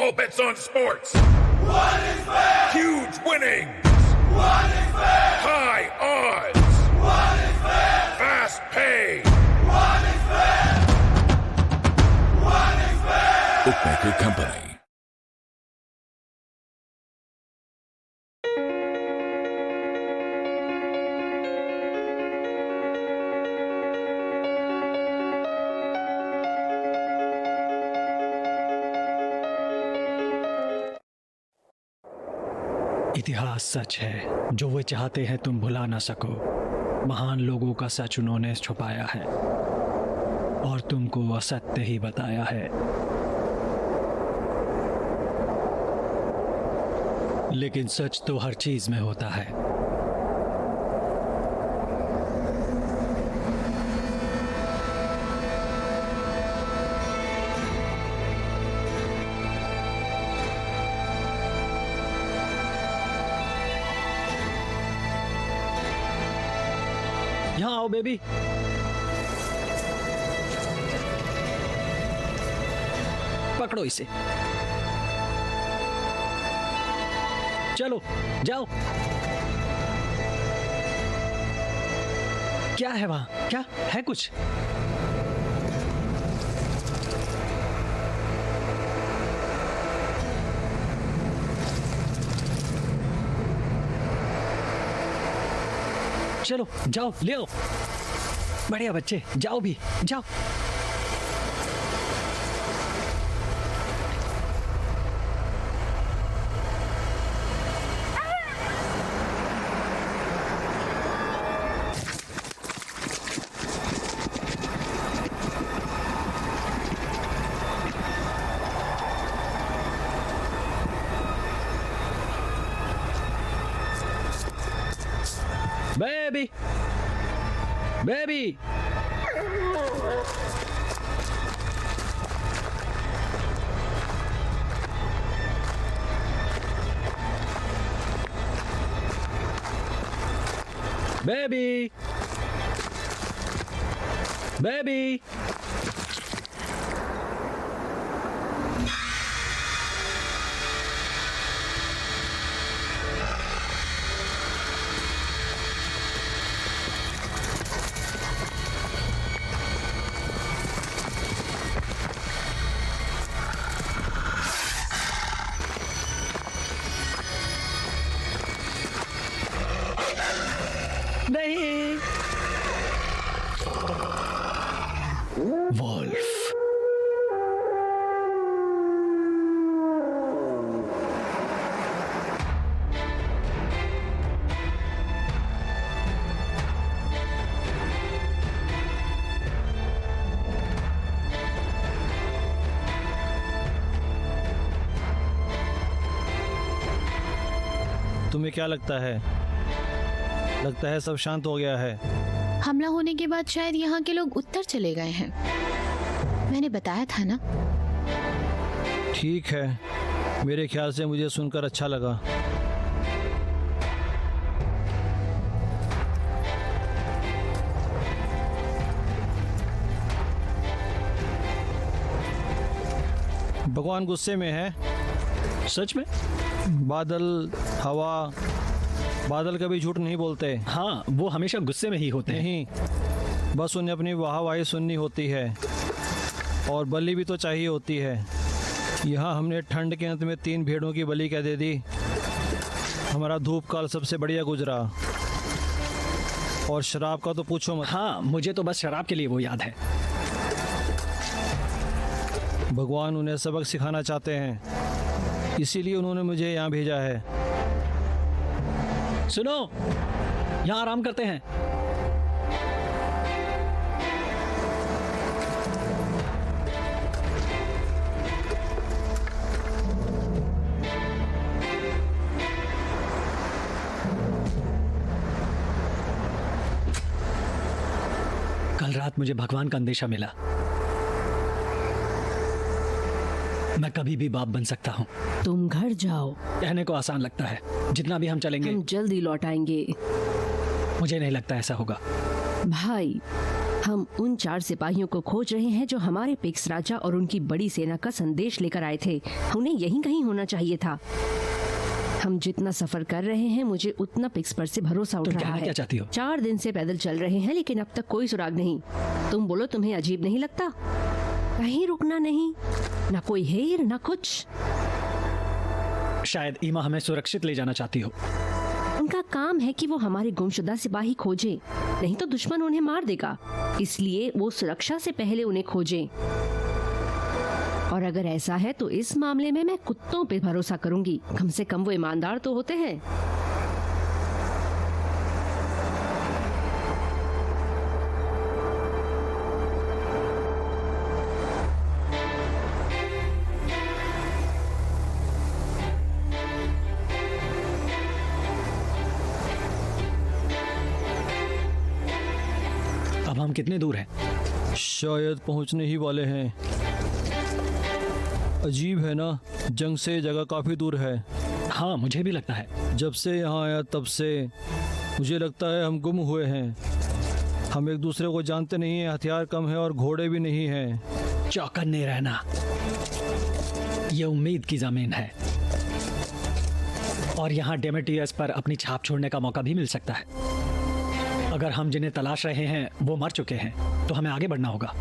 All bets on sports. What is fair? Huge winnings. What is fair? High odds. What is fair? Fast pay. What is fair? What is fair? Bookmaker Company. इतिहास सच है, जो वे चाहते हैं तुम भुला ना सको। महान लोगों का सच उन्होंने छुपाया है और तुमको असत्य ही बताया है। लेकिन सच तो हर चीज में होता है। यहाँ आओ बेबी। पकड़ो इसे। चलो जाओ। क्या है वहां? क्या है कुछ? चलो जाओ, ले आओ। बढ़िया बच्चे, जाओ भी, जाओ। Baby! Baby! Baby! Baby! नहीं। वॉल्फ। तुम्हें क्या लगता है? लगता है सब शांत हो गया है। हमला होने के बाद शायद यहाँ के लोग उत्तर चले गए हैं। मैंने बताया था ना। ठीक है, मेरे ख्याल से मुझे सुनकर अच्छा लगा। भगवान गुस्से में है। सच में? बादल, हवा, बादल कभी झूठ नहीं बोलते। हाँ, वो हमेशा गुस्से में ही होते हैं। नहीं, बस उन्हें अपनी वाहवाही सुननी होती है और बलि भी तो चाहिए होती है। यहाँ हमने ठंड के अंत में 3 भेड़ों की बलि क्या दे दी। हमारा धूप काल सबसे बढ़िया गुजरा और शराब का तो पूछो मत। हाँ, मुझे तो बस शराब के लिए वो याद है। भगवान उन्हें सबक सिखाना चाहते हैं, इसीलिए उन्होंने मुझे यहाँ भेजा है। सुनो, यहाँ आराम करते हैं। कल रात मुझे भगवान का अंदेशा मिला। मैं कभी भी बाप बन सकता हूँ। तुम घर जाओ। कहने को आसान लगता है। जितना भी हम चलेंगे, हम जल्दी लौट आएंगे। मुझे नहीं लगता ऐसा होगा। भाई, हम उन 4 सिपाहियों को खोज रहे हैं जो हमारे पिक्स राजा और उनकी बड़ी सेना का संदेश लेकर आए थे। उन्हें यहीं कहीं होना चाहिए था। हम जितना सफर कर रहे हैं मुझे उतना पिक्स पर से भरोसा उठ तुम रहा कहना है। क्या चाहती हो? 4 दिन से पैदल चल रहे हैं लेकिन अब तक कोई सुराग नहीं। तुम बोलो, तुम्हें अजीब नहीं लगता? कहीं रुकना नहीं, ना कोई हेर ना कुछ। शायद ईमा हमें सुरक्षित ले जाना चाहती हो। उनका काम है कि वो हमारे गुमशुदा सिपाही खोजे, नहीं तो दुश्मन उन्हें मार देगा। इसलिए वो सुरक्षा से पहले उन्हें खोजे। और अगर ऐसा है तो इस मामले में मैं कुत्तों पे भरोसा करूंगी। कम से कम वो ईमानदार तो होते हैं। अब हम कितने दूर हैं? शायद पहुंचने ही वाले हैं। अजीब है ना, जंग से जगह काफ़ी दूर है। हाँ, मुझे भी लगता है। जब से यहाँ आया तब से मुझे लगता है हम गुम हुए हैं। हम एक दूसरे को जानते नहीं हैं, हथियार कम है और घोड़े भी नहीं हैं। चौकन्ने रहना, ये उम्मीद की जमीन है और यहाँ डेमेटियस पर अपनी छाप छोड़ने का मौका भी मिल सकता है। अगर हम जिन्हें तलाश रहे हैं वो मर चुके हैं तो हमें आगे बढ़ना होगा।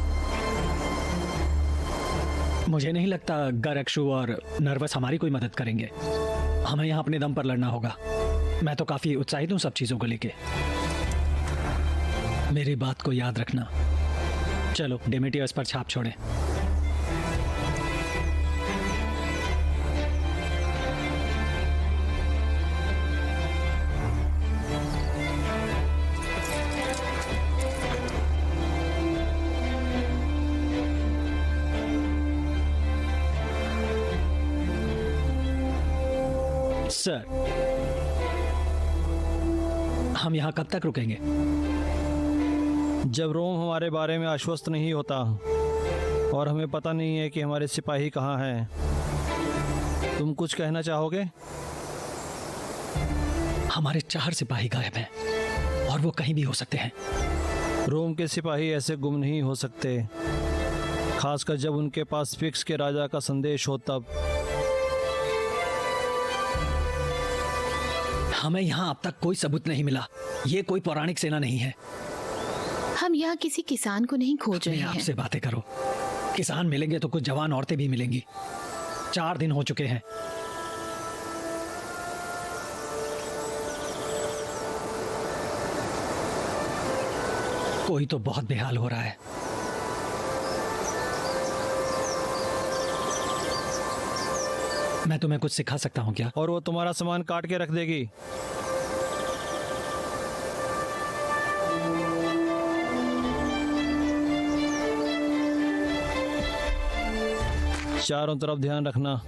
मुझे नहीं लगता गरक्षु और नर्वस हमारी कोई मदद करेंगे। हमें यहाँ अपने दम पर लड़ना होगा। मैं तो काफी उत्साहित हूँ सब चीजों को लेके। मेरी बात को याद रखना। चलो डेमेटियस पर छाप छोड़ें। सर, हम यहाँ कब तक रुकेंगे? जब रोम हमारे बारे में आश्वस्त नहीं होता और हमें पता नहीं है कि हमारे सिपाही कहाँ हैं। तुम कुछ कहना चाहोगे? हमारे 4 सिपाही गायब हैं और वो कहीं भी हो सकते हैं। रोम के सिपाही ऐसे गुम नहीं हो सकते, खासकर जब उनके पास फिक्स के राजा का संदेश हो तब। हमें यहाँ अब तक कोई सबूत नहीं मिला। ये कोई पौराणिक सेना नहीं है। हम यहाँ किसी किसान को नहीं खोज रहे अपने आप हैं। से बातें करो। किसान मिलेंगे तो कुछ जवान औरतें भी मिलेंगी। 4 दिन हो चुके हैं। कोई तो बहुत बेहाल हो रहा है। मैं तुम्हें कुछ सिखा सकता हूँ क्या? और वो तुम्हारा सामान काट के रख देगी। चारों तरफ ध्यान रखना।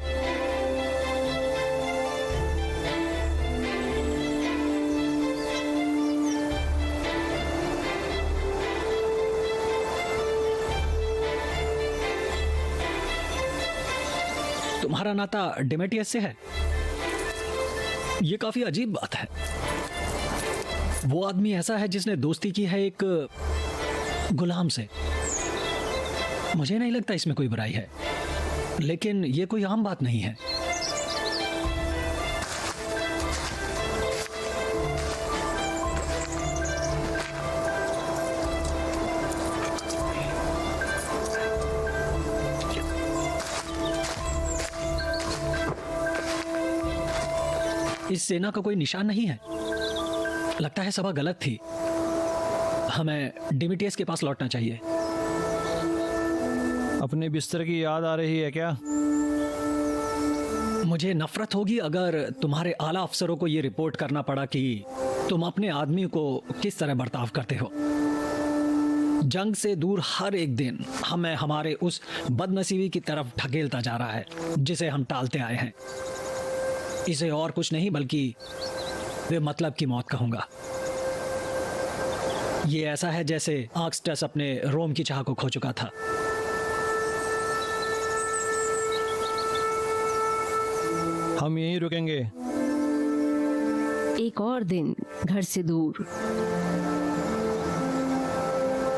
तुम्हारा नाता डेमेटियस से है? ये काफी अजीब बात है। वो आदमी ऐसा है जिसने दोस्ती की है एक गुलाम से। मुझे नहीं लगता इसमें कोई बुराई है, लेकिन ये कोई आम बात नहीं है। इस सेना का कोई निशान नहीं है। लगता है सभा गलत थी। हमें डिमिटियस के पास लौटना चाहिए। अपने बिस्तर की याद आ रही है क्या? मुझे नफरत होगी अगर तुम्हारे आला अफसरों को यह रिपोर्ट करना पड़ा कि तुम अपने आदमी को किस तरह बर्ताव करते हो। जंग से दूर हर एक दिन हमें हमारे उस बदनसीबी की तरफ ढकेलता जा रहा है जिसे हम टालते आए हैं। इसे और कुछ नहीं बल्कि वे मतलब की मौत कहूंगा। ये ऐसा है जैसे आक्सटस अपने रोम की चाह को खो चुका था। हम यहीं रुकेंगे। एक और दिन घर से दूर।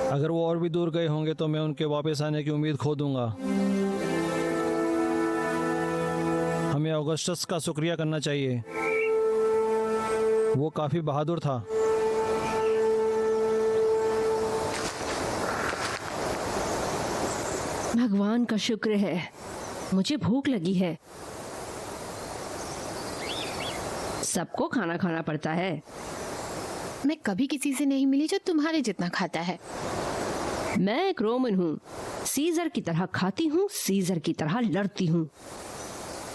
अगर वो और भी दूर गए होंगे तो मैं उनके वापस आने की उम्मीद खो दूंगा। हमें ऑगस्टस का शुक्रिया करना चाहिए, वो काफी बहादुर था। भगवान का शुक्र है, मुझे भूख लगी है। सबको खाना खाना पड़ता है। मैं कभी किसी से नहीं मिली जो तुम्हारे जितना खाता है। मैं एक रोमन हूँ, सीजर की तरह खाती हूँ, सीजर की तरह लड़ती हूँ।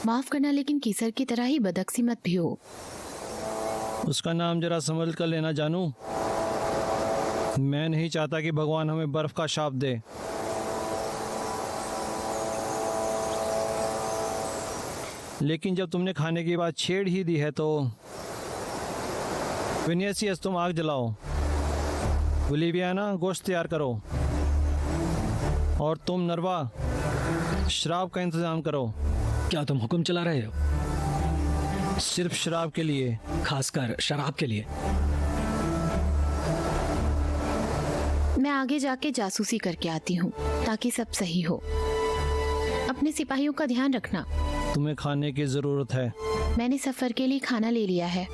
माफ करना, लेकिन कीसर की तरह ही बदकिस्मत भी हो। उसका नाम जरा संभल कर लेना जानू। मैं नहीं चाहता कि भगवान हमें बर्फ का शाप दे। लेकिन जब तुमने खाने की बात छेड़ ही दी है तो विनियसियस, तुम आग जलाओ। ओलिवियाना, गोश्त तैयार करो। और तुम नरवा, शराब का इंतजाम करो। क्या तुम हुक्म चला रहे हो? सिर्फ शराब के लिए। खासकर शराब के लिए। मैं आगे जाके जासूसी करके आती हूँ ताकि सब सही हो। अपने सिपाहियों का ध्यान रखना। तुम्हें खाने की जरूरत है। मैंने सफर के लिए खाना ले लिया है।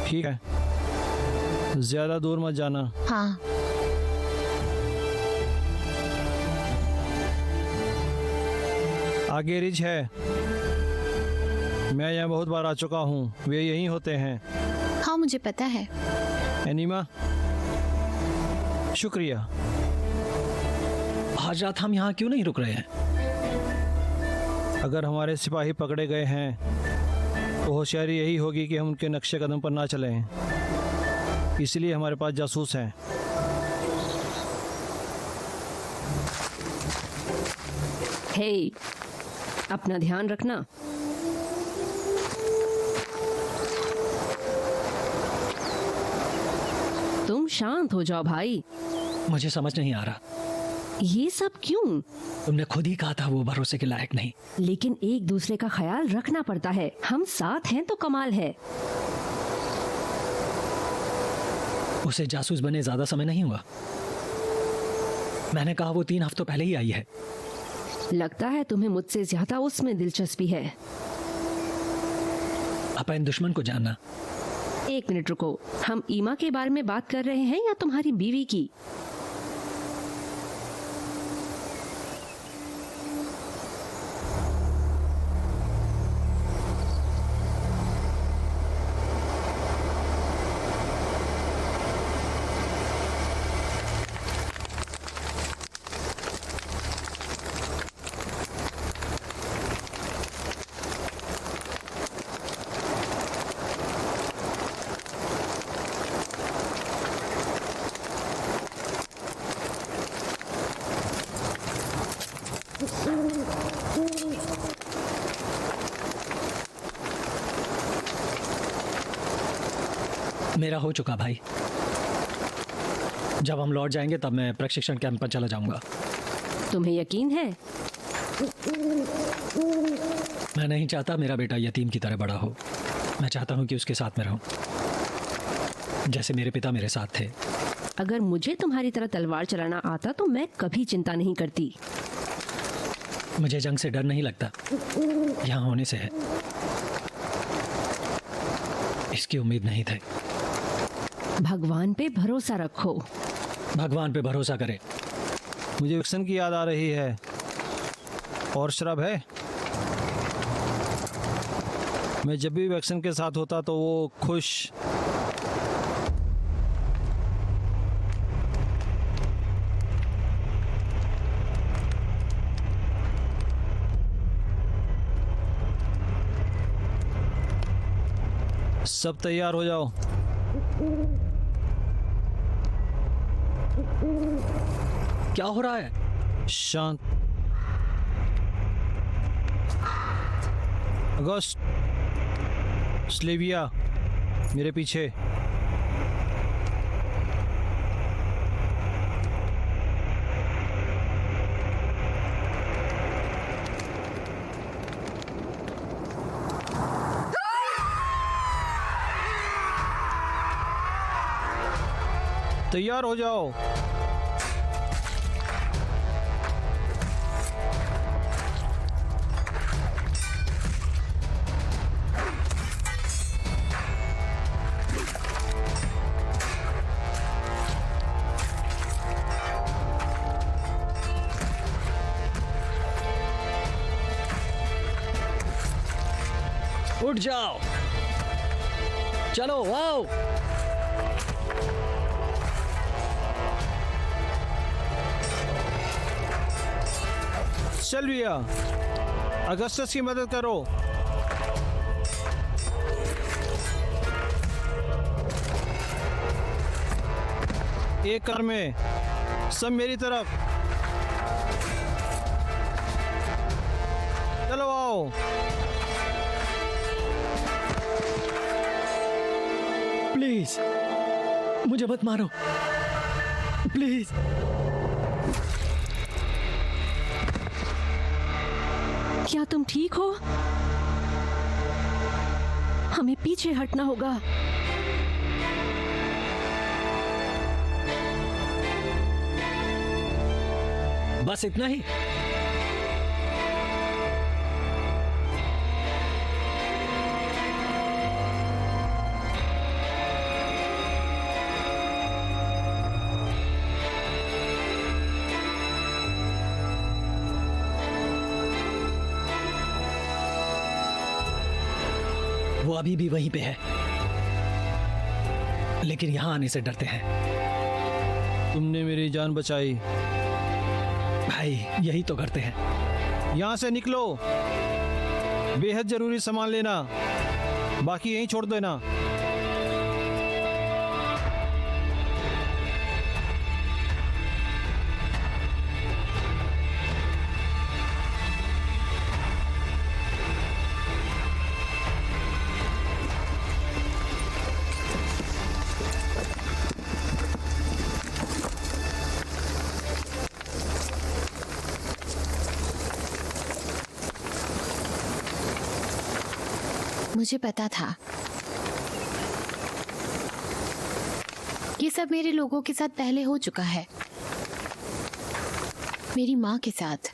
ठीक है, ज्यादा दूर मत जाना। हाँ। आगे रिज है। मैं यहाँ बहुत बार आ चुका हूँ, वे यहीं होते हैं। हाँ, मुझे पता है। एनिमा, शुक्रिया। आज रात हम यहाँ क्यों नहीं रुक रहे हैं? अगर हमारे सिपाही पकड़े गए हैं तो होशियारी यही होगी कि हम उनके नक्शे कदम पर ना चलें। इसलिए हमारे पास जासूस हैं। हे, अपना ध्यान रखना। तुम शांत हो जाओ भाई। मुझे समझ नहीं आ रहा। ये सब क्यों? तुमने खुद ही कहा था वो भरोसे के लायक नहीं। लेकिन एक दूसरे का ख्याल रखना पड़ता है। हम साथ हैं तो कमाल है। उसे जासूस बने ज्यादा समय नहीं हुआ। मैंने कहा वो 3 हफ्तों पहले ही आई है। लगता है तुम्हें मुझसे ज्यादा उसमें दिलचस्पी है। अपन दुश्मन को जानना। 1 मिनट रुको, हम ईमा के बारे में बात कर रहे हैं या तुम्हारी बीवी की? मेरा हो चुका भाई। जब हम लौट जाएंगे तब मैं प्रशिक्षण कैंप पर चला जाऊंगा। तुम्हें यकीन है? मैं नहीं चाहता मेरा बेटा यतीम की तरह बड़ा हो। मैं चाहता हूं कि उसके साथ में रहूं, जैसे मेरे पिता मेरे साथ थे। अगर मुझे तुम्हारी तरह तलवार चलाना आता तो मैं कभी चिंता नहीं करती। मुझे जंग से डर नहीं लगता, यहाँ होने से है। इसकी उम्मीद नहीं थी। भगवान पे भरोसा रखो। भगवान पे भरोसा करे। मुझे वैक्सन की याद आ रही है। और शराब है। मैं जब भी वैक्सन के साथ होता तो वो खुश। सब तैयार हो जाओ। क्या हो रहा है? शांत। अगस्त, स्लेविया, मेरे पीछे। तैयार हो जाओ। उठ जाओ, चलो आओ। सिल्विया, अगस्टस की मदद करो। एक कर में, सब मेरी तरफ। चलो आओ। प्लीज मुझे मत मारो, प्लीज। क्या तुम ठीक हो? हमें पीछे हटना होगा। बस इतना ही? वो अभी भी वहीं पे है, लेकिन यहां आने से डरते हैं। तुमने मेरी जान बचाई। भाई यही तो करते हैं। यहाँ से निकलो, बेहद जरूरी सामान लेना, बाकी यहीं छोड़ देना। मुझे पता था ये सब मेरे लोगों के साथ पहले हो चुका है, मेरी माँ के साथ।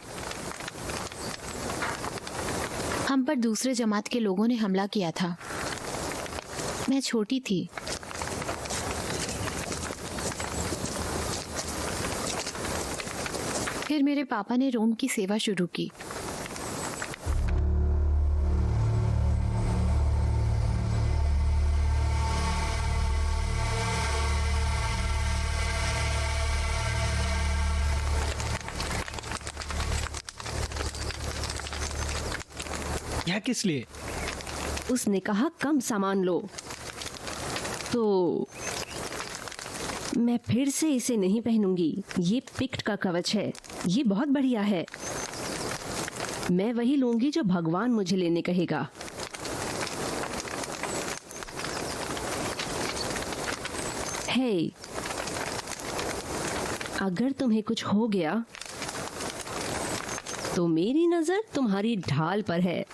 हम पर दूसरे जमात के लोगों ने हमला किया था। मैं छोटी थी। फिर मेरे पापा ने रोम की सेवा शुरू की। यह किस लिए? उसने कहा कम सामान लो, तो मैं फिर से इसे नहीं पहनूंगी। ये पिक्ट का कवच है, ये बहुत बढ़िया है। मैं वही लूंगी जो भगवान मुझे लेने कहेगा। हे, अगर तुम्हें कुछ हो गया तो मेरी नजर तुम्हारी ढाल पर है।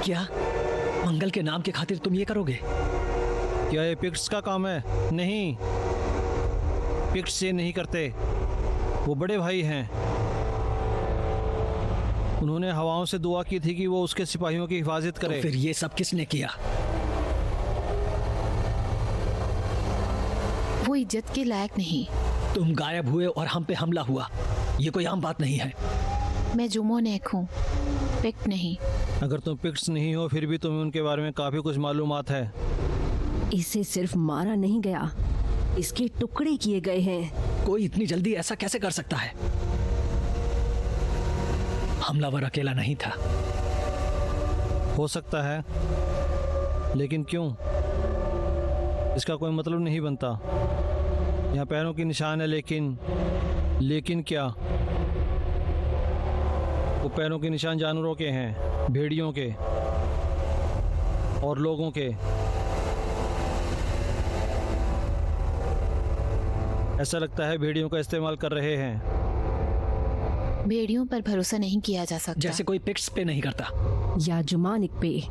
क्या मंगल के नाम के खातिर तुम ये करोगे? क्या ये पिक्ट्स का काम है? नहीं, पिक्ट्स ये नहीं करते। वो बड़े भाई हैं। उन्होंने हवाओं से दुआ की थी कि वो उसके सिपाहियों की हिफाजत करे। तो फिर ये सब किसने किया? वो इज्जत के लायक नहीं। तुम गायब हुए और हम पे हमला हुआ। ये कोई आम बात नहीं है। मैं जुमोनेक हूँ, पिक्ट नहीं। अगर तुम पिक्ट्स नहीं हो फिर भी तुम्हें उनके बारे में काफी कुछ मालूमात है। इसे सिर्फ मारा नहीं गया, इसके टुकड़े किए गए हैं। कोई इतनी जल्दी ऐसा कैसे कर सकता है? हमलावर अकेला नहीं था। हो सकता है, लेकिन क्यों? इसका कोई मतलब नहीं बनता। यहाँ पैरों की निशान है, लेकिन क्या? वो पैरों के निशान जानवरों के हैं, भेड़ियों के और लोगों के। ऐसा लगता है भेड़ियों का इस्तेमाल कर रहे हैं। भेड़ियों पर भरोसा नहीं किया जा सकता। जैसे कोई पिक्स पे नहीं करता। या जुमानिक पे।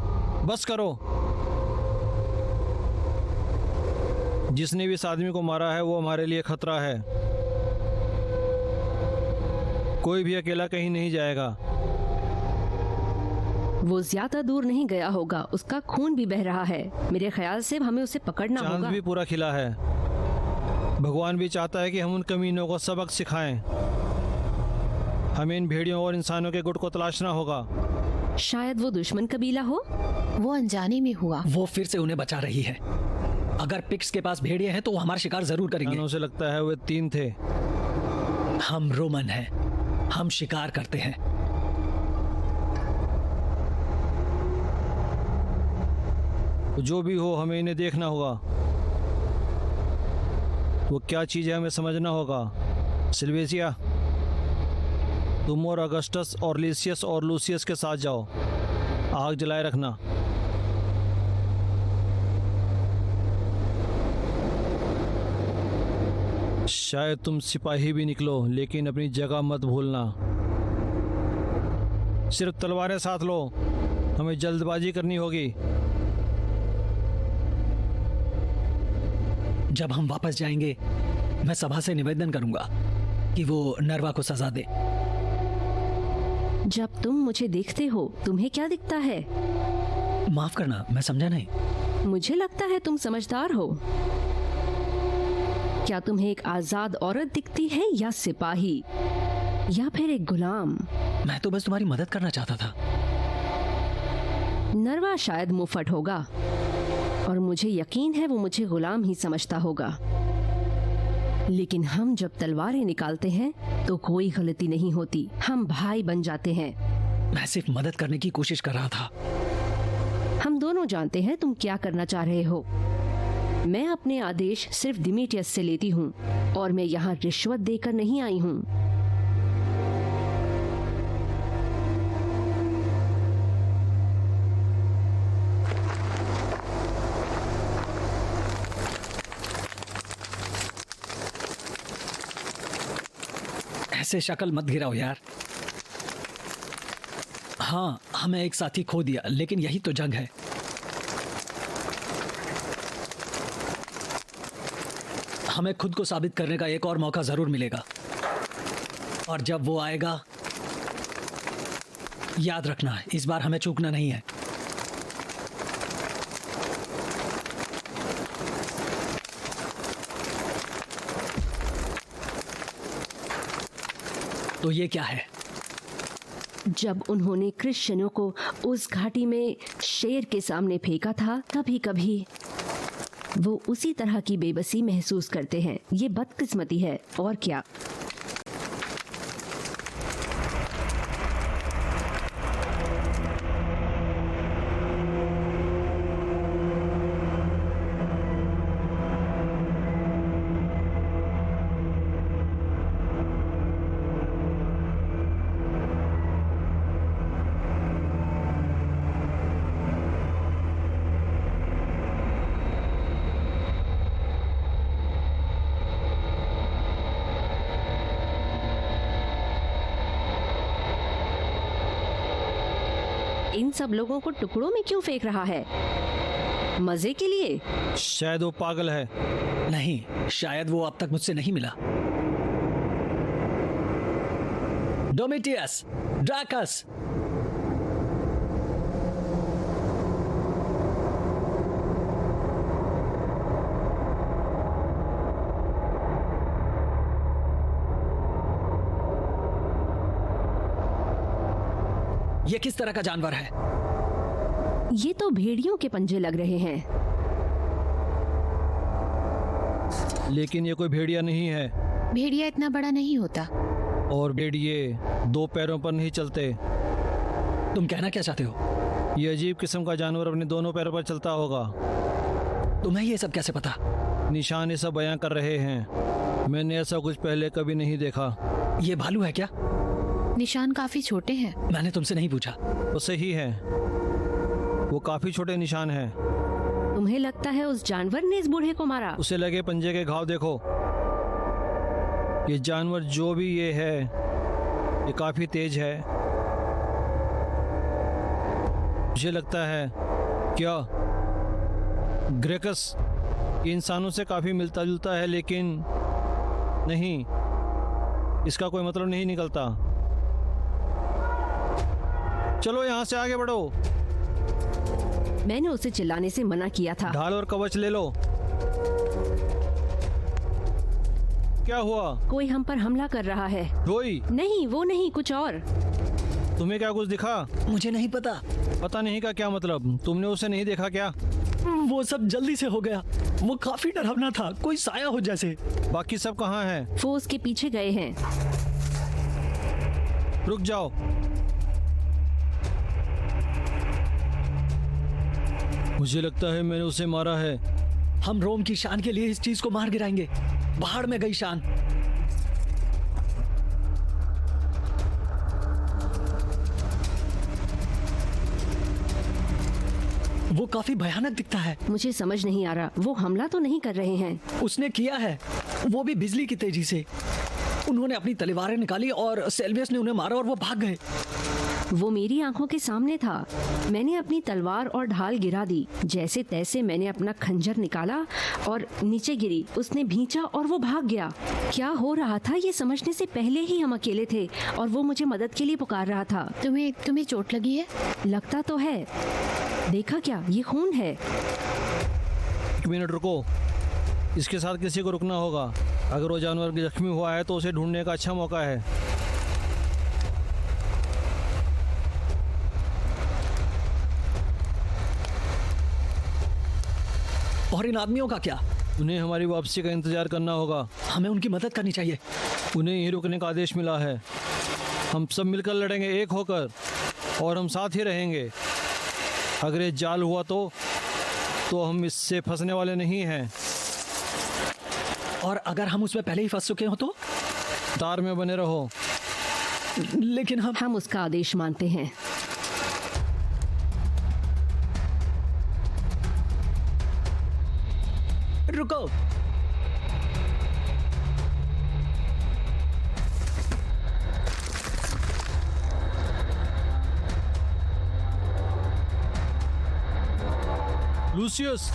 बस करो। जिसने भी इस आदमी को मारा है वो हमारे लिए खतरा है। कोई भी अकेला कहीं नहीं जाएगा। वो ज्यादा दूर नहीं गया होगा, उसका खून भी बह रहा है। मेरे ख्याल से हमें उसे पकड़ना चांद होगा। भी पूरा खिला है। भगवान भी चाहता है कि हम उन कमीनों को सबक सिखाएं। हमें इन भेड़ियों और इंसानों के गुट को तलाशना होगा। शायद वो दुश्मन कबीला हो। वो अनजाने में हुआ। वो फिर से उन्हें बचा रही है। अगर पिक्स के पास भेड़िए हैं तो वो हमारा शिकार जरूर करेंगे। उसे लगता है वे 3 थे। हम रोमन हैं, हम शिकार करते हैं। जो भी हो हमें इन्हें देखना होगा। वो क्या चीज़ है हमें समझना होगा। सिल्वेसिया, तुम और अगस्टस और लिसियस और लूसियस के साथ जाओ। आग जलाए रखना। शायद तुम सिपाही भी निकलो, लेकिन अपनी जगह मत भूलना। सिर्फ तलवारें साथ लो, हमें जल्दबाजी करनी होगी। जब हम वापस जाएंगे मैं सभा से निवेदन करूंगा कि वो नरवा को सजा दे। जब तुम मुझे देखते हो तुम्हें क्या दिखता है? माफ करना, मैं समझा नहीं। मुझे लगता है तुम समझदार हो। क्या तुम्हें एक आजाद औरत दिखती है या सिपाही या फिर एक गुलाम? मैं तो बस तुम्हारी मदद करना चाहता था। नरवा शायद मुफट होगा और मुझे यकीन है वो मुझे गुलाम ही समझता होगा। लेकिन हम जब तलवारें निकालते हैं तो कोई गलती नहीं होती, हम भाई बन जाते हैं। मैं सिर्फ मदद करने की कोशिश कर रहा था। हम दोनों जानते हैं तुम क्या करना चाह रहे हो। मैं अपने आदेश सिर्फ डिमेटियस से लेती हूँ और मैं यहाँ रिश्वत देकर नहीं आई हूँ। ऐसे शक्ल मत गिराओ यार। हाँ, हमें एक साथी खो दिया, लेकिन यही तो जंग है। हमें खुद को साबित करने का एक और मौका जरूर मिलेगा, और जब वो आएगा याद रखना, इस बार हमें चूकना नहीं है। तो ये क्या है? जब उन्होंने क्रिश्चियनों को उस घाटी में शेर के सामने फेंका था, कभी कभी वो उसी तरह की बेबसी महसूस करते हैं। ये बदकिस्मती है और क्या। इन सब लोगों को टुकड़ों में क्यों फेंक रहा है? मजे के लिए? शायद वो पागल है। नहीं, शायद वो अब तक मुझसे नहीं मिला। डोमिटियस, ड्राकस, ये किस तरह का जानवर है? ये तो भेड़ियों के पंजे लग रहे हैं। लेकिन ये कोई भेड़िया नहीं है। भेड़िया इतना बड़ा नहीं होता। और भेड़िए 2 पैरों पर नहीं चलते। तुम कहना क्या चाहते हो? ये अजीब किस्म का जानवर अपने दोनों पैरों पर चलता होगा। तुम्हें ये सब कैसे पता? निशान ये सब बयां कर रहे हैं। मैंने ऐसा कुछ पहले कभी नहीं देखा। ये भालू है क्या? निशान काफी छोटे हैं। मैंने तुमसे नहीं पूछा। वो सही है, वो काफी छोटे निशान हैं। तुम्हें लगता है उस जानवर ने इस बूढ़े को मारा? उसे लगे पंजे के घाव देखो। ये जानवर जो भी ये है, ये काफी तेज है। मुझे लगता है क्या ग्रेकस ये इंसानों से काफी मिलता जुलता है, लेकिन नहीं, इसका कोई मतलब नहीं निकलता। चलो यहाँ से आगे बढ़ो। मैंने उसे चिल्लाने से मना किया था। ढाल और कवच ले लो। क्या हुआ? कोई हम पर हमला कर रहा है। रोई? नहीं, वो नहीं, कुछ और। तुम्हें क्या कुछ दिखा? मुझे नहीं पता। पता नहीं का क्या मतलब? तुमने उसे नहीं देखा क्या? वो सब जल्दी से हो गया। वो काफी डरावना था, कोई साया हो जैसे। बाकी सब कहाँ हैं? वो उसके पीछे गए हैं। रुक जाओ। मुझे लगता है मैंने उसे मारा है। हम रोम की शान के लिए इस चीज को मार गिराएंगे। बाहर में गई शान। वो काफी भयानक दिखता है। मुझे समझ नहीं आ रहा, वो हमला तो नहीं कर रहे हैं। उसने किया है, वो भी बिजली की तेजी से। उन्होंने अपनी तलवारें निकाली और सेल्वियस ने उन्हें मारा और वो भाग गए। वो मेरी आंखों के सामने था। मैंने अपनी तलवार और ढाल गिरा दी। जैसे तैसे मैंने अपना खंजर निकाला और नीचे गिरी। उसने भींचा और वो भाग गया। क्या हो रहा था ये समझने से पहले ही हम अकेले थे और वो मुझे मदद के लिए पुकार रहा था। तुम्हें चोट लगी है? लगता तो है। देखा क्या? ये खून है। 1 मिनट रुको, इसके साथ किसी को रुकना होगा। अगर वो जानवर जख्मी हुआ है तो उसे ढूंढने का अच्छा मौका है। और इन आदमियों का क्या? उन्हें हमारी वापसी का इंतजार करना होगा। हमें उनकी मदद करनी चाहिए। उन्हें यहीं रुकने का आदेश मिला है। हम सब मिलकर लड़ेंगे, एक होकर, और हम साथ ही रहेंगे। अगर ये जाल हुआ तो हम इससे फंसने वाले नहीं हैं। और अगर हम उसमें पहले ही फंस चुके हो तो? तार में बने रहो। लेकिन हम उसका आदेश मानते हैं। रुको। लूसियस,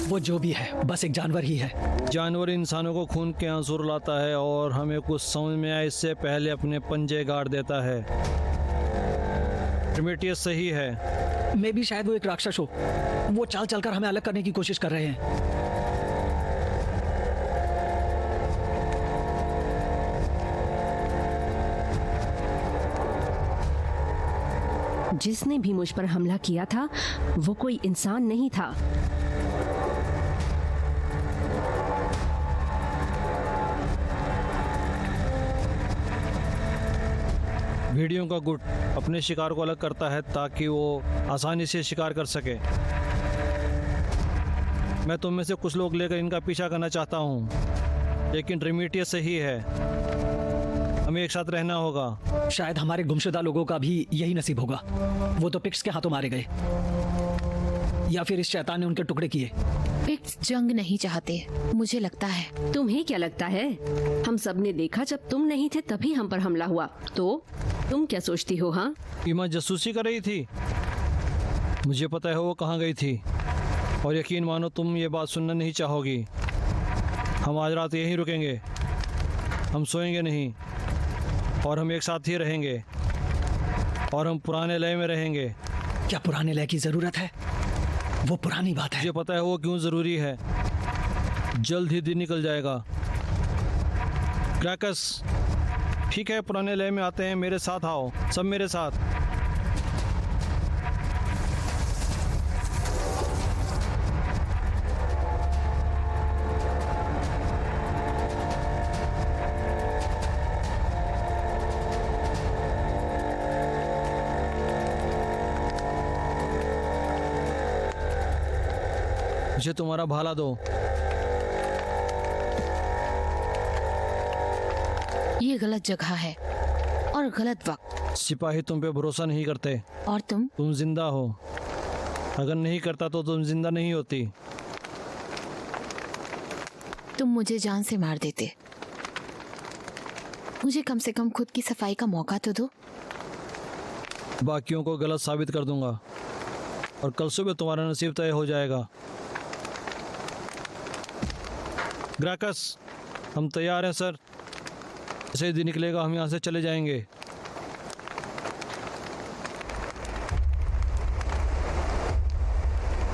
वो जो भी है बस एक जानवर ही है। जानवर इंसानों को खून के आंसू रुलाता है और हमें कुछ समझ में आए इससे पहले अपने पंजे गाड़ देता है। प्रोमेथियस सही है। मैं भी शायद वो एक राक्षस हो। वो चाल चलकर हमें अलग करने की कोशिश कर रहे हैं। जिसने भी मुझ पर हमला किया था वो कोई इंसान नहीं था। भेड़ियों का गुट अपने शिकार को अलग करता है ताकि वो आसानी से शिकार कर सके। मैं तुम में से कुछ लोग लेकर इनका पीछा करना चाहता हूँ, लेकिन प्रोमेथियस सही है, हमें एक साथ रहना होगा। शायद हमारे गुमशुदा लोगों का भी यही नसीब होगा। वो तो पिक्स के हाथों मारे गए, या फिर इस शैतान ने उनके टुकड़े किए। पिक्स जंग नहीं चाहते, मुझे लगता है। तुम्हें क्या लगता है? हम सब ने देखा जब तुम नहीं थे तभी हम पर हमला हुआ। तो तुम क्या सोचती हो? हाँ, ईमा जासूसी कर रही थी। मुझे पता है वो कहाँ गई थी, और यकीन मानो तुम ये बात सुनना नहीं चाहोगी। हम आज रात यहीं रुकेंगे, हम सोएंगे नहीं, और हम एक साथ ही रहेंगे, और हम पुराने लय में रहेंगे। क्या पुराने लय की जरूरत है? वो पुरानी बात है। मुझे पता है वो क्यों जरूरी है। जल्द ही दिन निकल जाएगा। क्रैकस, ठीक है, पुराने लय में आते हैं। मेरे साथ आओ, सब मेरे साथ। मुझे तुम्हारा भाला दो। ये गलत जगह है और गलत वक्त। सिपाही तुम पे भरोसा नहीं करते। और तुम जिंदा हो। अगर नहीं करता तो तुम जिंदा नहीं होती। तुम मुझे जान से मार देते। मुझे कम से कम खुद की सफाई का मौका तो दो। बाकियों को गलत साबित कर दूंगा और कल सुबह तुम्हारा नसीब तय हो जाएगा। ग्राकस, हम तैयार हैं सर। जैसे ही दिन निकलेगा हम यहाँ से चले जाएंगे।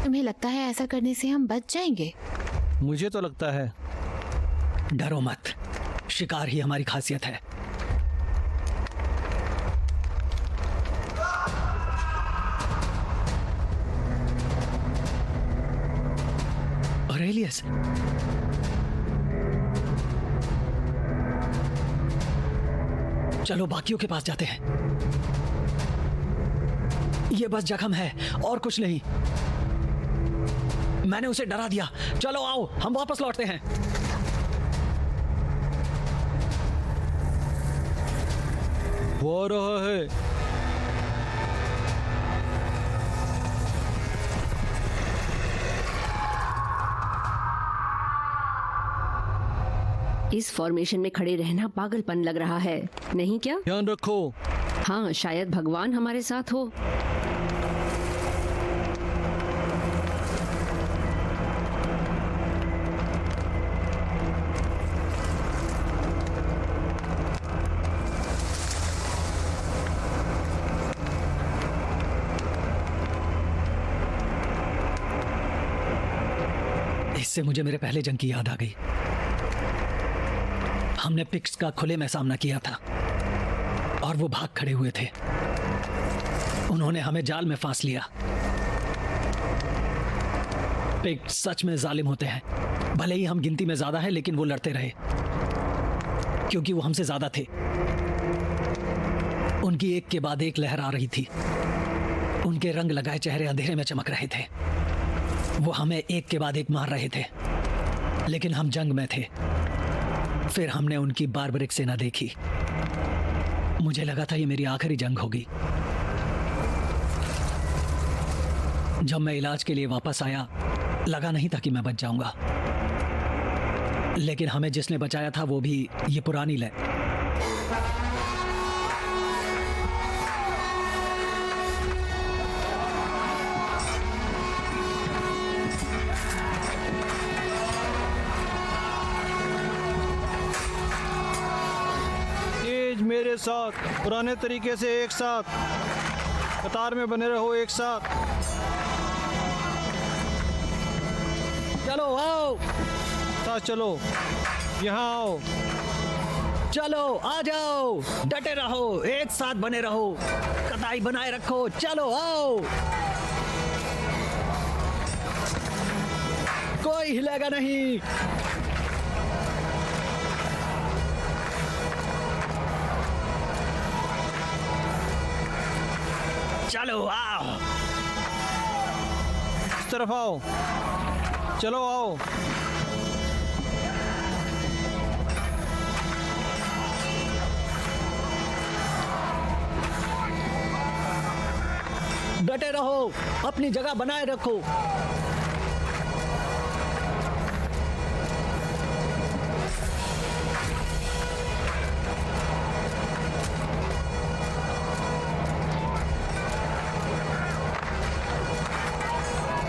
तुम्हें लगता है ऐसा करने से हम बच जाएंगे? मुझे तो लगता है। डरो मत, शिकार ही हमारी खासियत है। ऑरेलियस, चलो बाकियों के पास जाते हैं। ये बस जख्म है और कुछ नहीं। मैंने उसे डरा दिया। चलो आओ, हम वापस लौटते हैं। वो आ रहा है। इस फॉर्मेशन में खड़े रहना पागलपन लग रहा है, नहीं क्या? ध्यान रखो। हाँ, शायद भगवान हमारे साथ हो। इससे मुझे मेरे पहले जंग की याद आ गई। हमने पिक्स का खुले में सामना किया था और वो भाग खड़े हुए थे। उन्होंने हमें जाल में फांस लिया। पिक्स सच में जालिम होते हैं। भले ही हम गिनती में ज्यादा हैं, लेकिन वो लड़ते रहे क्योंकि वो हमसे ज्यादा थे। उनकी एक के बाद एक लहर आ रही थी। उनके रंग लगाए चेहरे अंधेरे में चमक रहे थे। वो हमें एक के बाद एक मार रहे थे, लेकिन हम जंग में थे। फिर हमने उनकी बार्बरिक सेना देखी। मुझे लगा था ये मेरी आखिरी जंग होगी। जब मैं इलाज के लिए वापस आया, लगा नहीं था कि मैं बच जाऊंगा, लेकिन हमें जिसने बचाया था वो भी ये पुरानी लय। मेरे साथ पुराने तरीके से एक साथ कतार में बने रहो, एक साथ। चलो आओ, साथ चलो, यहाँ आओ। चलो आ जाओ, डटे रहो, एक साथ बने रहो, कताई बनाए रखो। चलो आओ, कोई हिलेगा नहीं। चलो आओ, इस तरफ आओ। चलो आओ। डटे रहो, अपनी जगह बनाए रखो।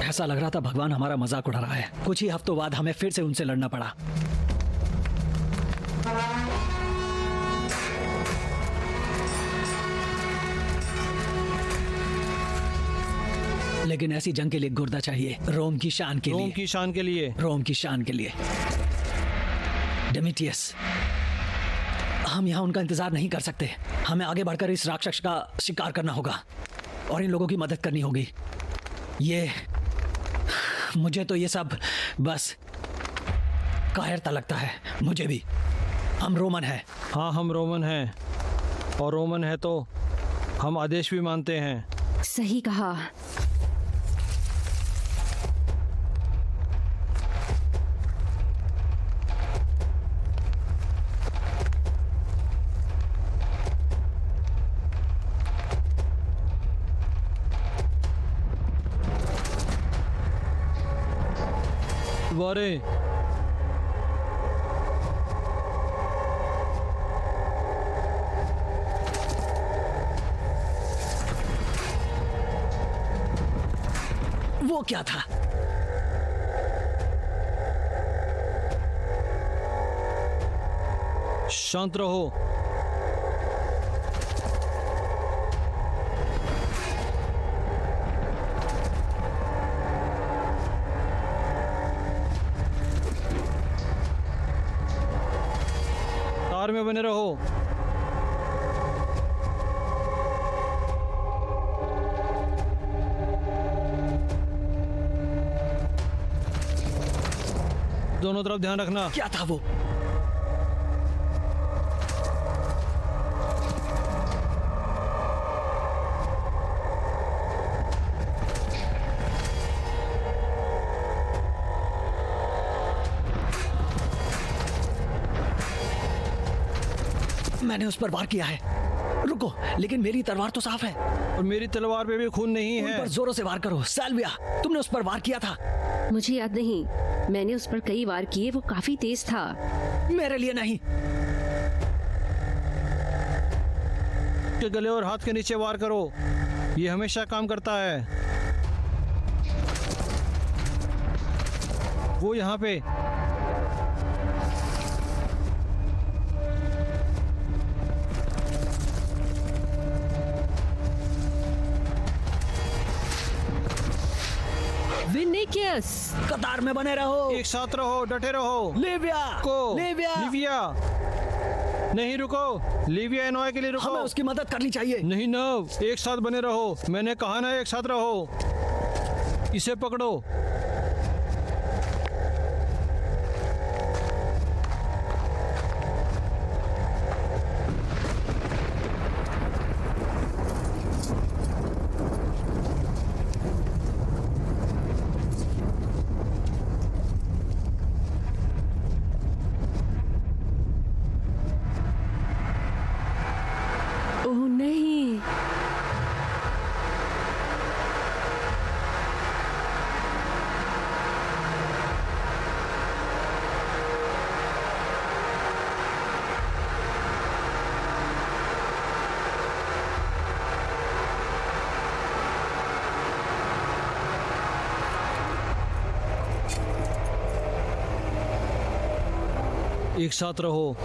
ऐसा लग रहा था भगवान हमारा मजाक उड़ा रहा है। कुछ ही हफ्तों बाद हमें फिर से उनसे लड़ना पड़ा। लेकिन ऐसी जंग के लिए गुर्दा चाहिए, रोम की शान के रोम लिए। की शान के लिए। रोम की शान के लिए। डेमेटियस, हम यहाँ उनका इंतजार नहीं कर सकते। हमें आगे बढ़कर इस राक्षस का शिकार करना होगा और इन लोगों की मदद करनी होगी। मुझे तो ये सब बस कायरता लगता है। मुझे भी। हम रोमन हैं। हाँ, हम रोमन हैं, और रोमन है तो हम आदेश भी मानते हैं। सही कहा। वारे, वो क्या था? शांत रहो। तार में बने रहो। दोनों तरफ ध्यान रखना। क्या था वो? मैंने उस पर वार किया है। रुको, लेकिन मेरी तलवार तो साफ है। और मेरी तलवार पे भी खून नहीं उन है। पर जोरों से वार करो। साल्विया, तुमने उस पर वार किया था। मुझे याद नहीं, मैंने उस पर कई वार किए, वो काफी तेज था। मेरे लिए नहीं। के गले और हाथ के नीचे वार करो, ये हमेशा काम करता है। वो यहाँ पे। विनिकियस, कतार में बने रहो। एक साथ रहो, डटे रहो। लिविया को लिविया, लिविया, नहीं रुको। लिविया एनोआ के लिए रुको। हमें उसकी मदद करनी चाहिए। नहीं नव, एक साथ बने रहो। मैंने कहा ना, एक साथ रहो। इसे पकड़ो। ओह नहीं, एक साथ रहो।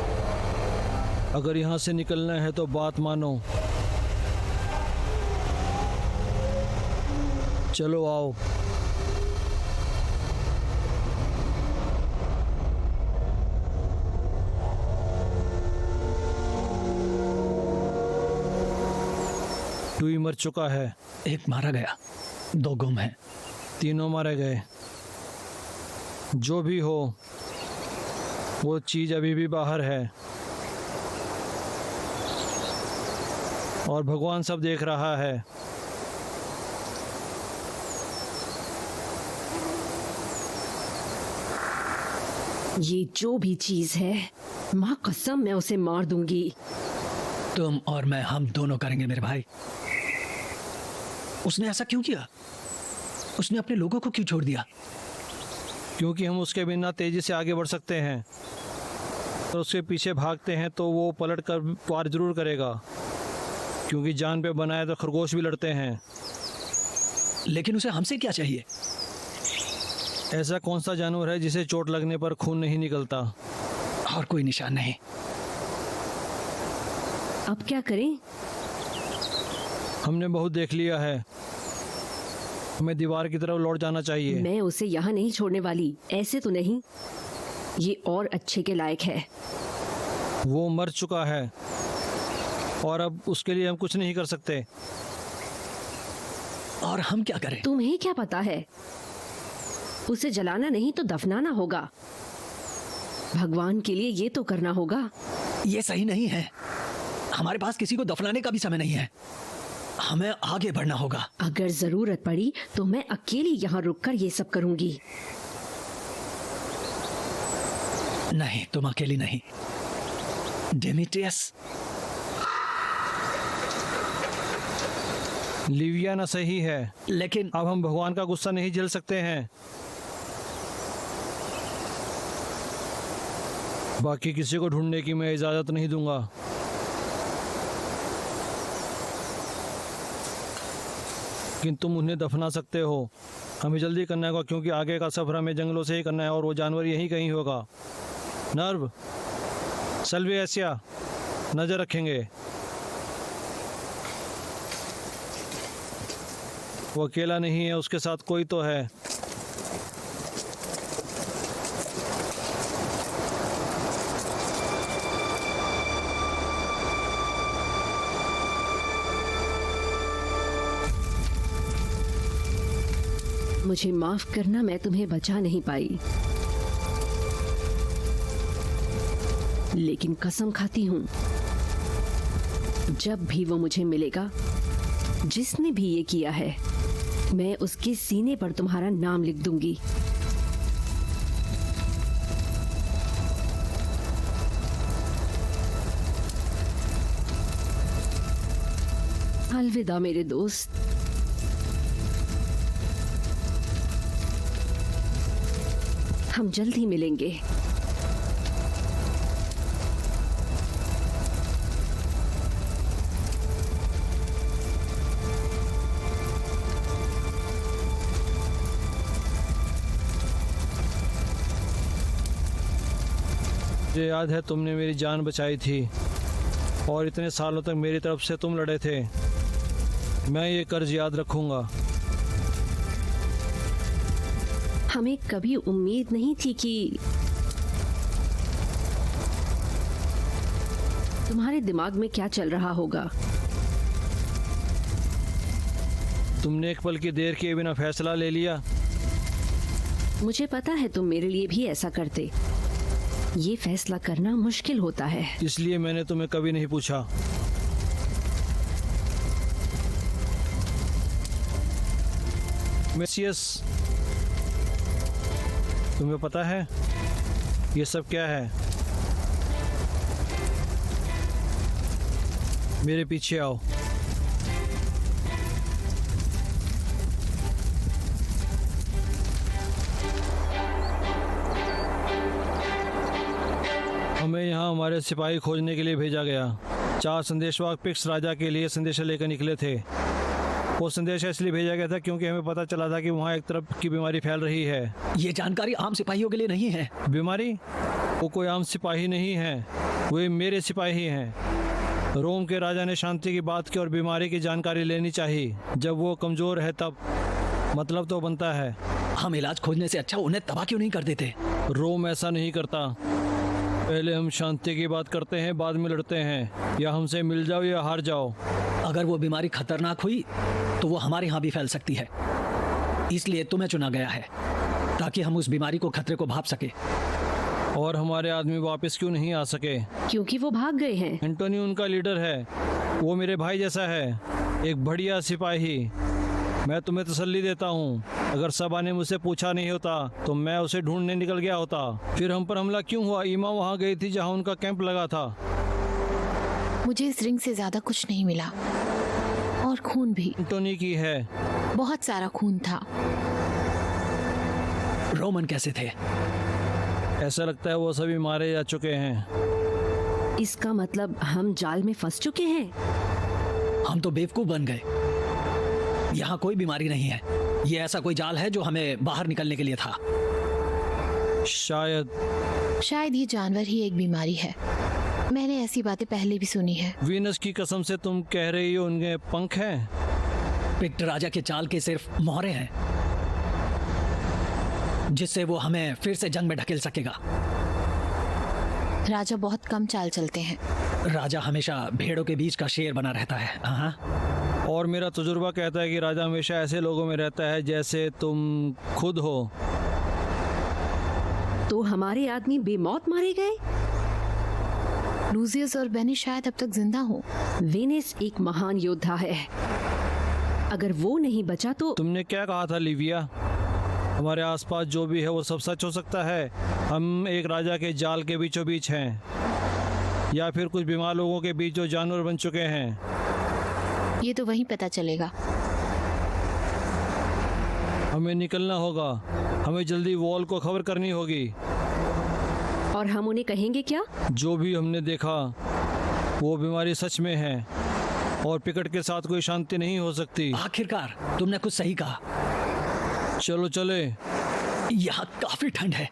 अगर यहाँ से निकलना है तो बात मानो। चलो आओ। टूई मर चुका है। एक मारा गया, 2 गुम हैं। तीनों मारे गए। जो भी हो, वो चीज अभी भी बाहर है और भगवान सब देख रहा है। ये जो भी चीज है, माँ कसम मैं उसे मार दूंगी। तुम और मैं, हम दोनों करेंगे मेरे भाई। उसने ऐसा क्यों किया? उसने अपने लोगों को क्यों छोड़ दिया? क्योंकि हम उसके बिना तेजी से आगे बढ़ सकते हैं। और उसके पीछे भागते हैं तो वो पलट कर वार जरूर करेगा, क्योंकि जान पे बनाए तो खरगोश भी लड़ते हैं। लेकिन उसे हमसे क्या चाहिए? ऐसा कौन सा जानवर है जिसे चोट लगने पर खून नहीं निकलता? और कोई निशान नहीं। अब क्या करें? हमने बहुत देख लिया है। हमें दीवार की तरफ लौट जाना चाहिए। मैं उसे यहाँ नहीं छोड़ने वाली, ऐसे तो नहीं। ये और अच्छे के लायक है। वो मर चुका है और अब उसके लिए हम कुछ नहीं कर सकते। और हम क्या करें? तुम्हें क्या पता है? उसे जलाना नहीं तो दफनाना होगा। भगवान के लिए ये तो करना होगा। ये सही नहीं है। हमारे पास किसी को दफनाने का भी समय नहीं है। हमें आगे बढ़ना होगा। अगर जरूरत पड़ी तो मैं अकेली यहाँ रुककर ये सब करूंगी। नहीं, तुम अकेली नहीं। डेमेट्रियस, लिवियाना सही है, लेकिन अब हम भगवान का गुस्सा नहीं झेल सकते हैं। बाकी किसी को ढूंढने की मैं इजाजत नहीं दूंगा। लेकिन तुम उन्हें दफना सकते हो। हमें जल्दी करना होगा क्योंकि आगे का सफर हमें जंगलों से ही करना है और वो जानवर यहीं कहीं होगा। नर्व, सल्वेसिया, नजर रखेंगे। वो अकेला नहीं है, उसके साथ कोई तो है। मुझे माफ करना, मैं तुम्हें बचा नहीं पाई, लेकिन कसम खाती हूँ जब भी वो मुझे मिलेगा, जिसने भी ये किया है, मैं उसके सीने पर तुम्हारा नाम लिख दूंगी। अलविदा मेरे दोस्त। हम जल्द ही मिलेंगे। मुझे याद है तुमने मेरी जान बचाई थी और इतने सालों तक मेरी तरफ से तुम लड़े थे। मैं ये कर्ज याद रखूंगा। हमें कभी उम्मीद नहीं थी कि तुम्हारे दिमाग में क्या चल रहा होगा। तुमने एक पल की देर किए बिना फैसला ले लिया। मुझे पता है तुम मेरे लिए भी ऐसा करते। ये फैसला करना मुश्किल होता है, इसलिए मैंने तुम्हें कभी नहीं पूछा। मेसियस, तुम्हें पता है ये सब क्या है? मेरे पीछे आओ। हमें यहाँ हमारे सिपाही खोजने के लिए भेजा गया। 4 संदेशवाहक पिक्स राजा के लिए संदेशा लेकर निकले थे। वो संदेश इसलिए भेजा गया था क्योंकि हमें पता चला था कि वहाँ एक तरफ की बीमारी फैल रही है। ये जानकारी आम सिपाहियों के लिए नहीं है। बीमारी? वो कोई आम सिपाही नहीं है, वे मेरे सिपाही हैं। रोम के राजा ने शांति की बात की और बीमारी की जानकारी लेनी चाहिए। जब वो कमजोर है तब मतलब तो बनता है। हम इलाज खोजने से अच्छा उन्हें तबाह क्यों नहीं कर देते? रोम ऐसा नहीं करता। पहले हम शांति की बात करते हैं, बाद में लड़ते हैं। या हमसे मिल जाओ या हार जाओ। अगर वो बीमारी खतरनाक हुई तो वो हमारे यहाँ भी फैल सकती है। इसलिए तुम्हें चुना गया है ताकि हम उस बीमारी को, खतरे को भाप सके। और हमारे आदमी वापस क्यों नहीं आ सके? क्योंकि वो भाग गए हैं। एंटोनी उनका लीडर है। वो मेरे भाई जैसा है, एक बढ़िया सिपाही। मैं तुम्हें तसल्ली देता हूँ, अगर सबा ने मुझसे पूछा नहीं होता तो मैं उसे ढूंढने निकल गया होता। फिर हम पर हमला क्यों हुआ? ईमा वहाँ गई थी जहाँ उनका कैंप लगा था। मुझे इस रिंग से ज्यादा कुछ नहीं मिला, और खून भी। एंटोनी की है। बहुत सारा खून था। रोमन कैसे थे? ऐसा लगता है वो सभी मारे जा चुके हैं। इसका मतलब हम जाल में फंस चुके हैं। हम तो बेवकूफ बन गए। यहाँ कोई बीमारी नहीं है। ये ऐसा कोई जाल है जो हमें बाहर निकलने के लिए था। शायद ये जानवर ही एक बीमारी है। मैंने ऐसी बातें पहले भी सुनी है। वीनस की कसम से तुम कह रही हो उनके पंख हैं? पिक्ट राजा के चाल के सिर्फ मोहरे हैं जिससे वो हमें फिर से जंग में ढकेल सकेगा। राजा बहुत कम चाल चलते हैं। राजा हमेशा भेड़ों के बीच का शेर बना रहता है। हाँ, और मेरा तजुर्बा कहता है कि राजा हमेशा ऐसे लोगों में रहता है जैसे तुम खुद हो। तो हमारे आदमी बेमौत मारे गए। लूसियस और बेनी शायद अब तक जिंदा हो। वेनिस एक महान योद्धा है, अगर वो नहीं बचा तो। तुमने क्या कहा था लिविया? हमारे आसपास जो भी है वो सब सच हो सकता है। हम एक राजा के जाल के बीचों बीच हैं, या फिर कुछ बीमार लोगों के बीच जो जानवर बन चुके हैं। ये तो वहीं पता चलेगा। हमें निकलना होगा। हमें जल्दी वॉल को खबर करनी होगी। और हम उन्हें कहेंगे क्या? जो भी हमने देखा वो बीमारी सच में है और पिकट के साथ कोई शांति नहीं हो सकती। आखिरकार तुमने कुछ सही कहा। चलो चले। यहाँ काफी ठंड है।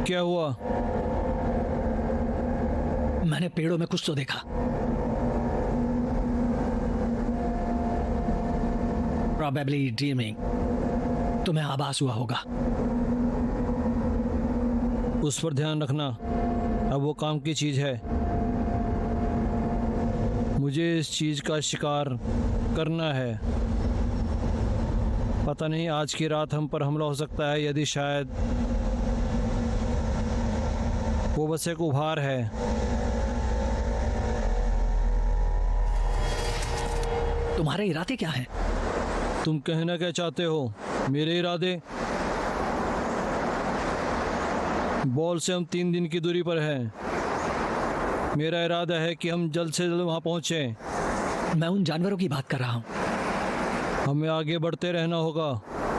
क्या हुआ? मैंने पेड़ों में कुछ तो देखा। Probably dreaming। तुम्हें आभास हुआ होगा। उस पर ध्यान रखना, अब वो काम की चीज है। मुझे इस चीज का शिकार करना है। पता नहीं आज की रात हम पर हमला हो सकता है। यदि शायद वो बस एक उभार है। तुम्हारे इरादे क्या हैं? तुम कहना क्या चाहते हो? मेरे इरादे? बॉल से हम 3 दिन की दूरी पर हैं। मेरा इरादा है कि हम जल्द से जल्द वहां पहुंचे। मैं उन जानवरों की बात कर रहा हूं। हमें आगे बढ़ते रहना होगा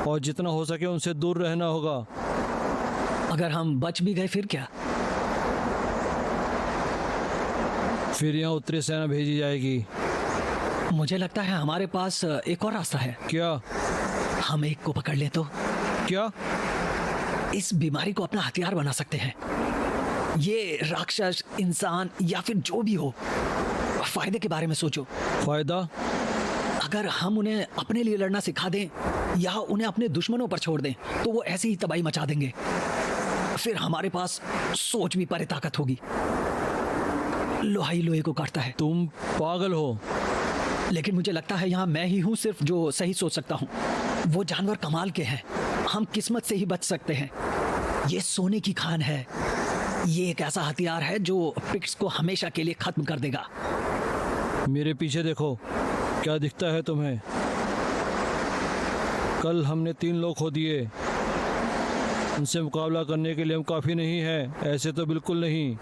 और जितना हो सके उनसे दूर रहना होगा। अगर हम बच भी गए फिर क्या? फिर यहाँ उत्तरी सेना भेजी जाएगी। मुझे लगता है हमारे पास एक और रास्ता है। क्या? हम एक को पकड़ लें तो? क्या? इस बीमारी को अपना हथियार बना सकते हैं। ये राक्षस, इंसान या फिर जो भी हो, फायदे के बारे में सोचो। फायदा? अगर हम उन्हें अपने लिए लड़ना सिखा दें या उन्हें अपने दुश्मनों पर छोड़ दें तो वो ऐसी ही तबाही मचा देंगे। फिर हमारे पास सोच भी परे ताकत होगी। लोहा ही लोहे को काटता है। तुम पागल हो। लेकिन मुझे लगता है यहाँ मैं ही हूँ सिर्फ जो सही सोच सकता हूँ। वो जानवर कमाल के हैं। हम किस्मत से ही बच सकते हैं। ये सोने की खान है। ये एक ऐसा हथियार है जो पिक्ट्स को हमेशा के लिए खत्म कर देगा। मेरे पीछे देखो, क्या दिखता है तुम्हें? कल हमने 3 लोग खो दिए। उनसे मुकाबला करने के लिए हम काफ़ी नहीं है। ऐसे तो बिल्कुल नहीं,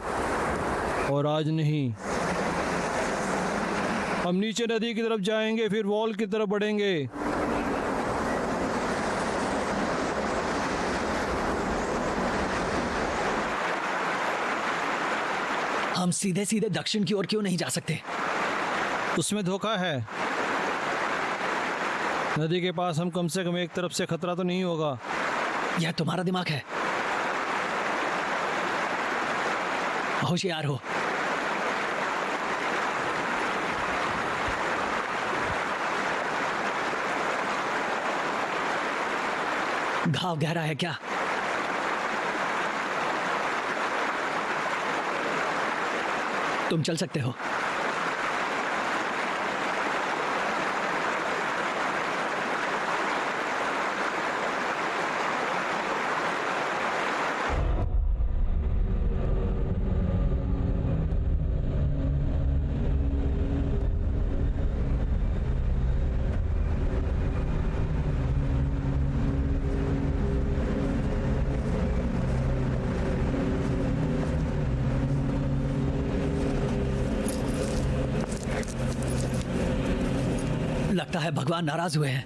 और आज नहीं। हम नीचे नदी की तरफ जाएंगे, फिर वॉल की तरफ बढ़ेंगे। हम सीधे सीधे दक्षिण की ओर क्यों नहीं जा सकते? उसमें धोखा है। नदी के पास हम कम से कम एक तरफ से खतरा तो नहीं होगा। यह तुम्हारा दिमाग है। होशियार हो। घाव गहरा है क्या? तुम चल सकते हो। लगता है भगवान नाराज हुए हैं।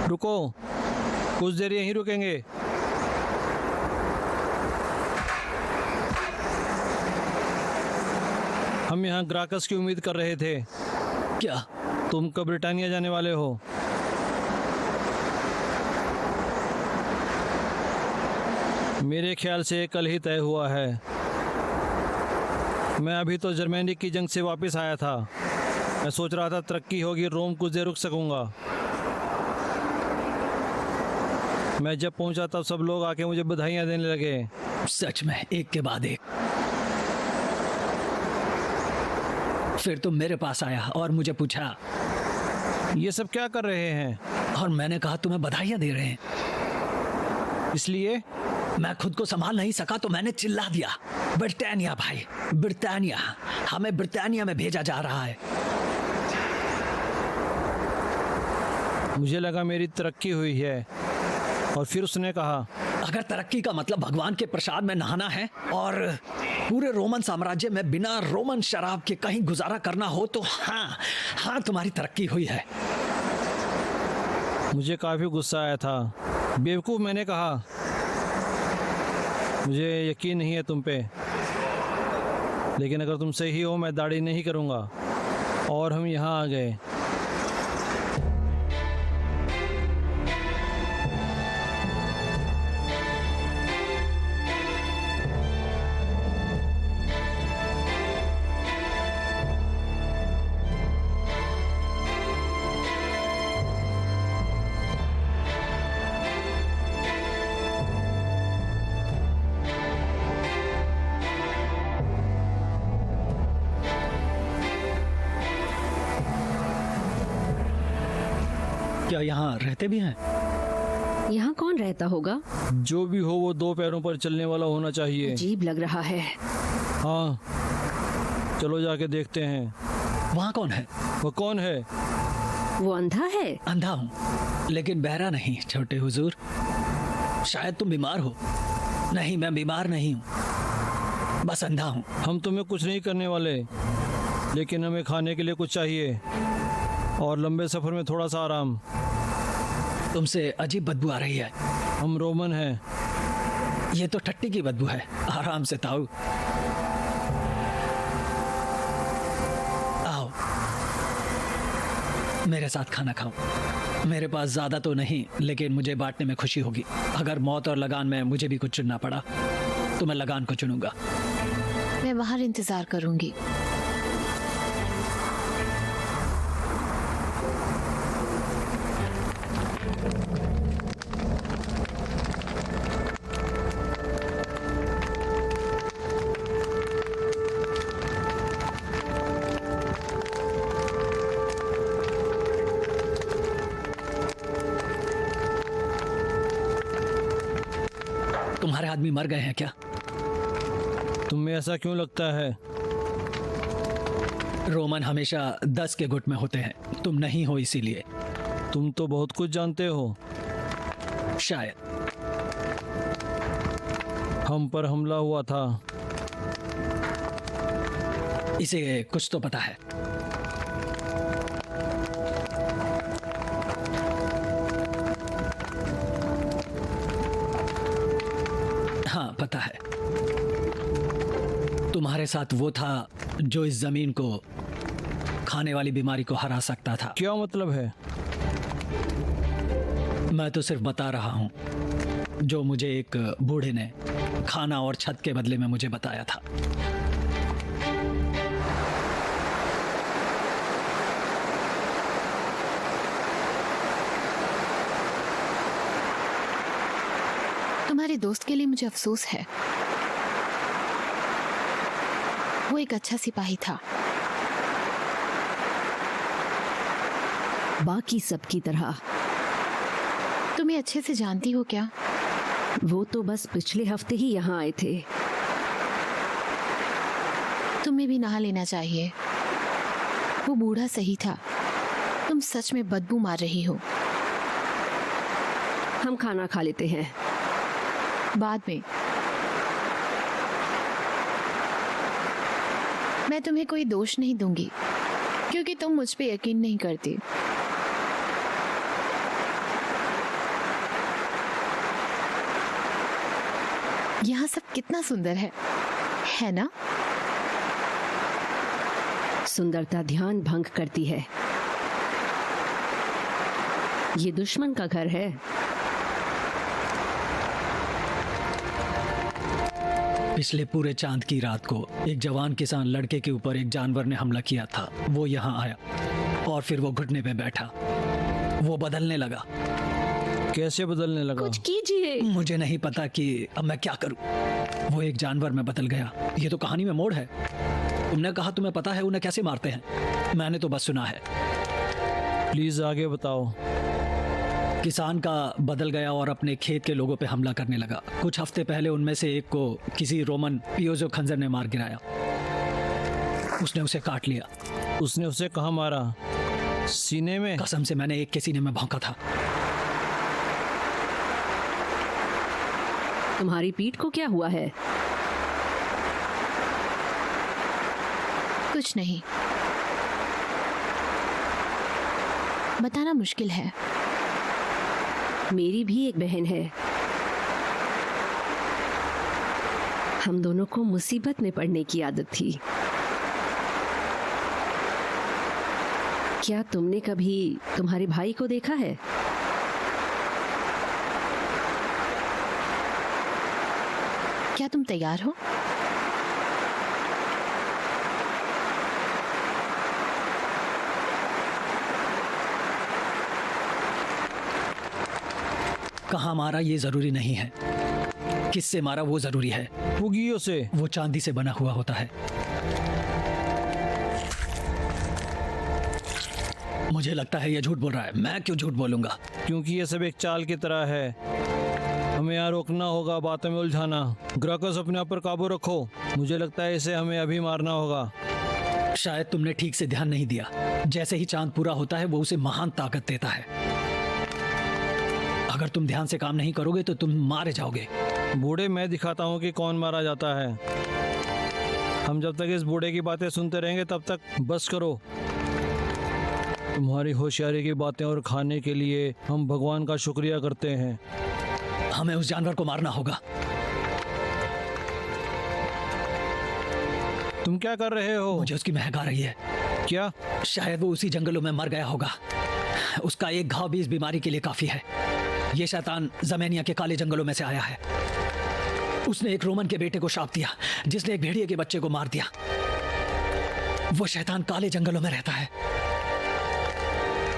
रुको, कुछ देर यहीं रुकेंगे। हम यहाँ ग्राहकस की उम्मीद कर रहे थे। क्या? तुम कब ब्रिटानिया जाने वाले हो? मेरे ख्याल से कल ही तय हुआ है। मैं अभी तो जर्मनी की जंग से वापस आया था। मैं सोच रहा था तरक्की होगी, रोम कुछ देर रुक सकूंगा। मैं जब पहुंचा तब सब लोग आके मुझे बधाइयां देने लगे। सच में, एक के बाद एक। फिर तुम मेरे पास आया और मुझे पूछा ये सब क्या कर रहे हैं? और मैंने कहा तुम्हें बधाइयां दे रहे हैं। इसलिए मैं खुद को संभाल नहीं सका तो मैंने चिल्ला दिया, ब्रिटानिया भाई, ब्रिटानिया, हमें ब्रिटानिया में भेजा जा रहा है। मुझे लगा मेरी तरक्की हुई है। और फिर उसने कहा, अगर तरक्की का मतलब भगवान के प्रसाद में नहाना है और पूरे रोमन साम्राज्य में बिना रोमन शराब के कहीं गुजारा करना हो तो हाँ हाँ, तुम्हारी तरक्की हुई है। मुझे काफी गुस्सा आया था। बेवकूफ, मैंने कहा, मुझे यकीन नहीं है तुम पे, लेकिन अगर तुम सही हो मैं दाढ़ी नहीं करूँगा। और हम यहाँ आ गए। क्या यहाँ रहते भी हैं? यहाँ कौन रहता होगा? जो भी हो वो दो पैरों पर चलने वाला होना चाहिए। अजीब लग रहा है। हाँ, चलो जाके देखते हैं। वहाँ कौन है? वो कौन है? वो अंधा है? अंधा हूँ, लेकिन बहरा नहीं छोटे हुजूर। शायद तुम बीमार हो। नहीं, मैं बीमार नहीं हूँ, बस अंधा हूँ। हम तुम्हें कुछ नहीं करने वाले, लेकिन हमें खाने के लिए कुछ चाहिए और लंबे सफर में थोड़ा सा आराम। तुमसे अजीब बदबू आ रही है। हम रोमन हैं। ये तो टट्टी की बदबू है। आराम से ताऊ। आओ, मेरे साथ खाना खाओ। मेरे पास ज्यादा तो नहीं, लेकिन मुझे बांटने में खुशी होगी। अगर मौत और लगान में मुझे भी कुछ चुनना पड़ा तो मैं लगान को चुनूंगा। मैं बाहर इंतजार करूंगी। तुम्हारे आदमी मर गए हैं क्या? तुम्हें ऐसा क्यों लगता है? रोमन हमेशा 10 के गुट में होते हैं, तुम नहीं हो इसीलिए। तुम तो बहुत कुछ जानते हो। शायद। हम पर हमला हुआ था। इसे कुछ तो पता है। हाँ, पता है। तुम्हारे साथ वो था जो इस जमीन को खाने वाली बीमारी को हरा सकता था। क्या मतलब है? मैं तो सिर्फ बता रहा हूं जो मुझे एक बूढ़े ने खाना और छत के बदले में मुझे बताया था। तुम्हारे दोस्त के लिए मुझे अफसोस है। वो एक अच्छा सिपाही था, बाकी सबकी तरह। तुम्हें अच्छे से जानती हो क्या? वो तो बस पिछले हफ्ते ही यहाँ आए थे। तुम्हें भी नहा लेना चाहिए। वो बूढ़ा सही था, तुम सच में बदबू मार रही हो। हम खाना खा लेते हैं। बाद में। मैं तुम्हें कोई दोष नहीं दूंगी क्योंकि तुम मुझ पे यकीन नहीं करती। यहाँ सब कितना सुंदर है ना? सुंदरता ध्यान भंग करती है। ये दुश्मन का घर है। पिछले पूरे चांद की रात को एक जवान किसान लड़के के ऊपर एक जानवर ने हमला किया था। वो यहाँ आया और फिर वो घुटने पे बैठा। वो बदलने लगा। कैसे बदलने लगा? कुछ कीजिए। मुझे नहीं पता कि अब मैं क्या करूं। वो एक जानवर में बदल गया। ये तो कहानी में मोड़ है। तुमने कहा तुम्हें पता है उन्हें कैसे मारते हैं। मैंने तो बस सुना है। प्लीज आगे बताओ। किसान का बदल गया और अपने खेत के लोगों पे हमला करने लगा। कुछ हफ्ते पहले उनमें से एक को किसी रोमन पियोजो खंजर ने मार गिराया। उसने उसे काट लिया। उसने उसे कहाँ मारा? सीने में? कसम से मैंने एक के सीने में भौंका था। तुम्हारी पीठ को क्या हुआ है? कुछ नहीं, बताना मुश्किल है। मेरी भी एक बहन है। हम दोनों को मुसीबत में पड़ने की आदत थी। क्या तुमने कभी तुम्हारे भाई को देखा है? क्या तुम तैयार हो? कहाँ मारा ये जरूरी नहीं है, किससे मारा वो जरूरी है। पुगियों से। वो चांदी से बना हुआ होता है। मुझे लगता है ये झूठ बोल रहा है। मैं क्यों झूठ बोलूंगा? क्योंकि ये सब एक चाल की तरह है। हमें यहाँ रोकना होगा, बातों में उलझाना। ग्राकस, अपने आप पर काबू रखो। मुझे लगता है इसे हमें अभी मारना होगा। शायद तुमने ठीक से ध्यान नहीं दिया। जैसे ही चांद पूरा होता है वो उसे महान ताकत देता है। अगर तुम ध्यान से काम नहीं करोगे तो तुम मारे जाओगे। बूढ़े, मैं दिखाता हूँ कि कौन मारा जाता है। हम जब तक इस बूढ़े की बातें सुनते रहेंगे तब तक बस करो। तुम्हारी होशियारी की बातें और खाने के लिए हम भगवान का शुक्रिया करते हैं। हमें उस जानवर को मारना होगा। तुम क्या कर रहे हो? मुझे उसकी महक आ रही है। क्या? शायद वो उसी जंगलों में मर गया होगा। उसका एक घाव भी इस बीमारी के लिए काफी है। ये शैतान जमेनिया के काले जंगलों में से आया है। उसने एक रोमन के बेटे को शाप दिया जिसने एक भेड़िए के बच्चे को मार दिया। वो शैतान काले जंगलों में रहता है।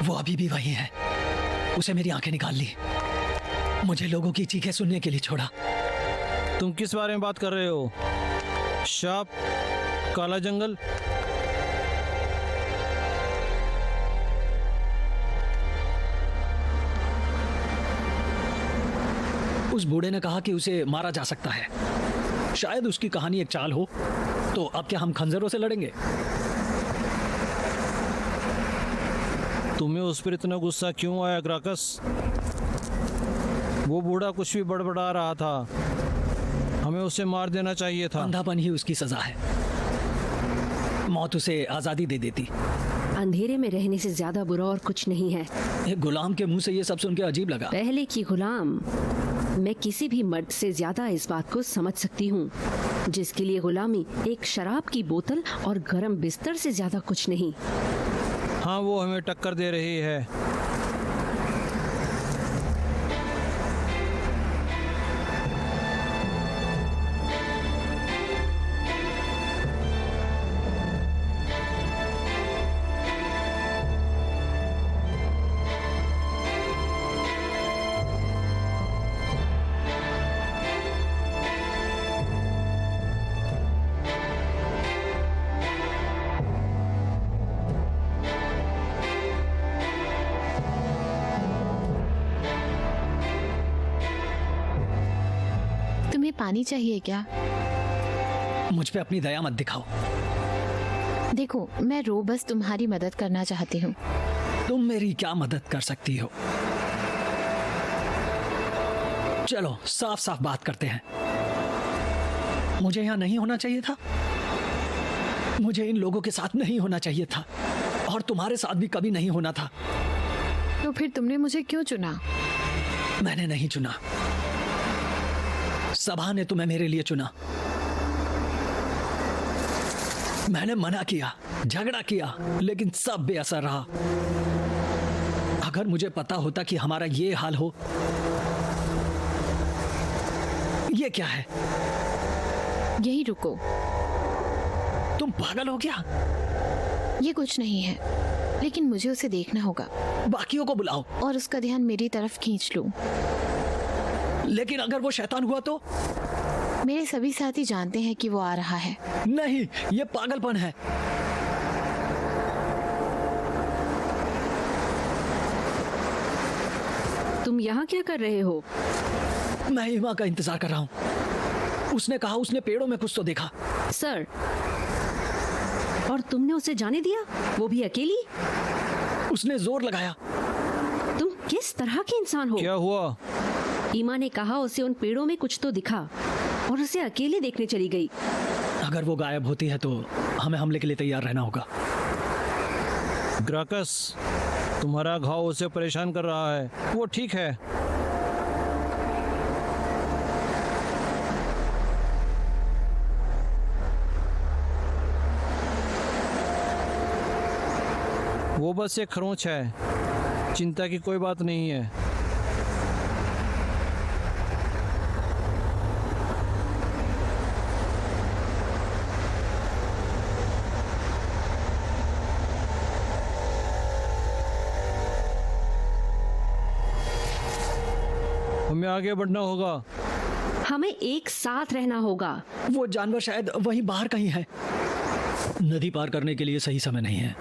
वो अभी भी वही है। उसे मेरी आंखें निकाल ली। मुझे लोगों की चीखें सुनने के लिए छोड़ा। तुम किस बारे में बात कर रहे हो? शाप? काला जंगल? उस बूढ़े ने कहा कि उसे मारा जा सकता है। शायद उसकी कहानी एक चाल हो। तो अब क्या हम खंजरों से लड़ेंगे? तुम्हें उस पर इतना गुस्सा क्यों आया ग्राकस? वो बूढ़ा कुछ भी बड़बड़ा रहा था। हमें उसे मार देना चाहिए था। अंधापन ही उसकी सजा है। मौत उसे आजादी दे देती। अंधेरे में रहने से ज्यादा बुरा और कुछ नहीं है। एक गुलाम के मुंह से ये सब सुन के अजीब लगा। पहले की गुलाम। मैं किसी भी मर्द से ज्यादा इस बात को समझ सकती हूँ जिसके लिए गुलामी एक शराब की बोतल और गर्म बिस्तर से ज्यादा कुछ नहीं। हाँ, वो हमें टक्कर दे रही है। पानी चाहिए क्या? मुझ पे अपनी दया मत दिखाओ। देखो, मैं रो बस तुम्हारी मदद करना चाहती हूँ। तुम मेरी क्या मदद कर सकती हो? चलो साफ साफ बात करते हैं। मुझे यहाँ नहीं होना चाहिए था। मुझे इन लोगों के साथ नहीं होना चाहिए था और तुम्हारे साथ भी कभी नहीं होना था। तो फिर तुमने मुझे क्यों चुना? मैंने नहीं चुना। सभा ने तुम्हें मेरे लिए चुना। मैंने मना किया, झगड़ा किया, लेकिन सब बेअसर रहा। अगर मुझे पता होता कि हमारा ये हाल हो। ये क्या है? यही रुको। तुम पागल हो क्या? ये कुछ नहीं है, लेकिन मुझे उसे देखना होगा बाकियों को बुलाओ और उसका ध्यान मेरी तरफ खींच लूं। लेकिन अगर वो शैतान हुआ तो? मेरे सभी साथी जानते हैं कि वो आ रहा है। नहीं, ये पागलपन है। तुम यहाँ क्या कर रहे हो? मैं ईमा का इंतजार कर रहा हूँ। उसने कहा उसने पेड़ों में कुछ तो देखा। सर, और तुमने उसे जाने दिया, वो भी अकेली? उसने जोर लगाया। तुम किस तरह के इंसान हो? क्या हुआ? ईमा ने कहा उसे उन पेड़ों में कुछ तो दिखा और उसे अकेले देखने चली गई। अगर वो गायब होती है तो हमें हमले के लिए तैयार रहना होगा। ग्राकस, तुम्हारा घाव उसे परेशान कर रहा है। वो ठीक है। वो बस एक खरोंच है, चिंता की कोई बात नहीं है। हमें आगे बढ़ना होगा। हमें एक साथ रहना होगा। वो जानवर शायद वहीं बाहर कहीं है। नदी पार करने के लिए सही समय नहीं है।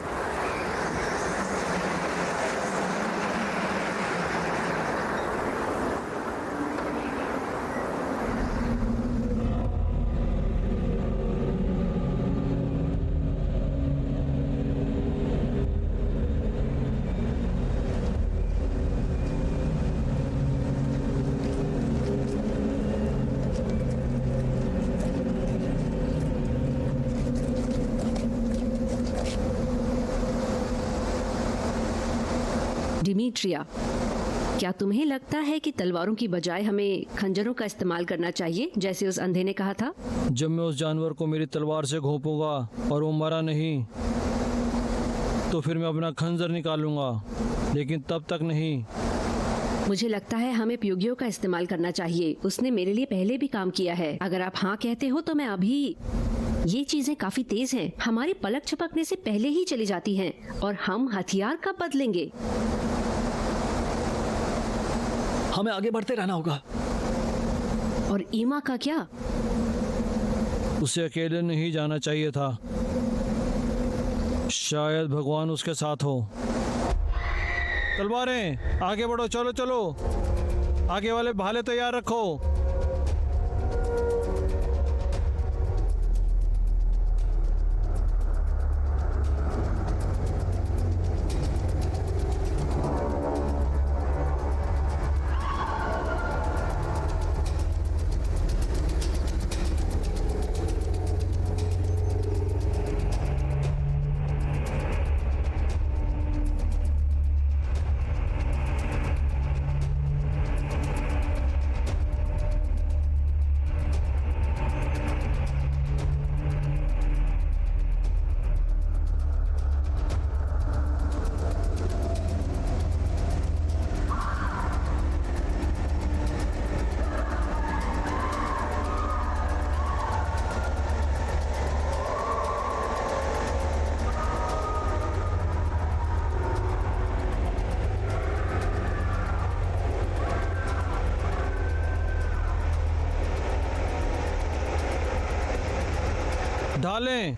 डिमिट्रिया, क्या तुम्हें लगता है कि तलवारों की बजाय हमें खंजरों का इस्तेमाल करना चाहिए, जैसे उस अंधे ने कहा था? जब मैं उस जानवर को मेरी तलवार से घोंपूंगा और वो मरा नहीं, तो फिर मैं अपना खंजर निकालूंगा, लेकिन तब तक नहीं। मुझे लगता है हमें प्योगियो का इस्तेमाल करना चाहिए। उसने मेरे लिए पहले भी काम किया है। अगर आप हाँ कहते हो तो मैं अभी। ये चीजें काफी तेज हैं। हमारी पलक झपकने से पहले ही चली जाती हैं और हम हथियार कब बदलेंगे? हमें आगे बढ़ते रहना होगा। और ईमा का क्या? उसे अकेले नहीं जाना चाहिए था। शायद भगवान उसके साथ हो। तलवारें, आगे बढ़ो, चलो चलो। आगे वाले भाले तैयार रखो। ढालें।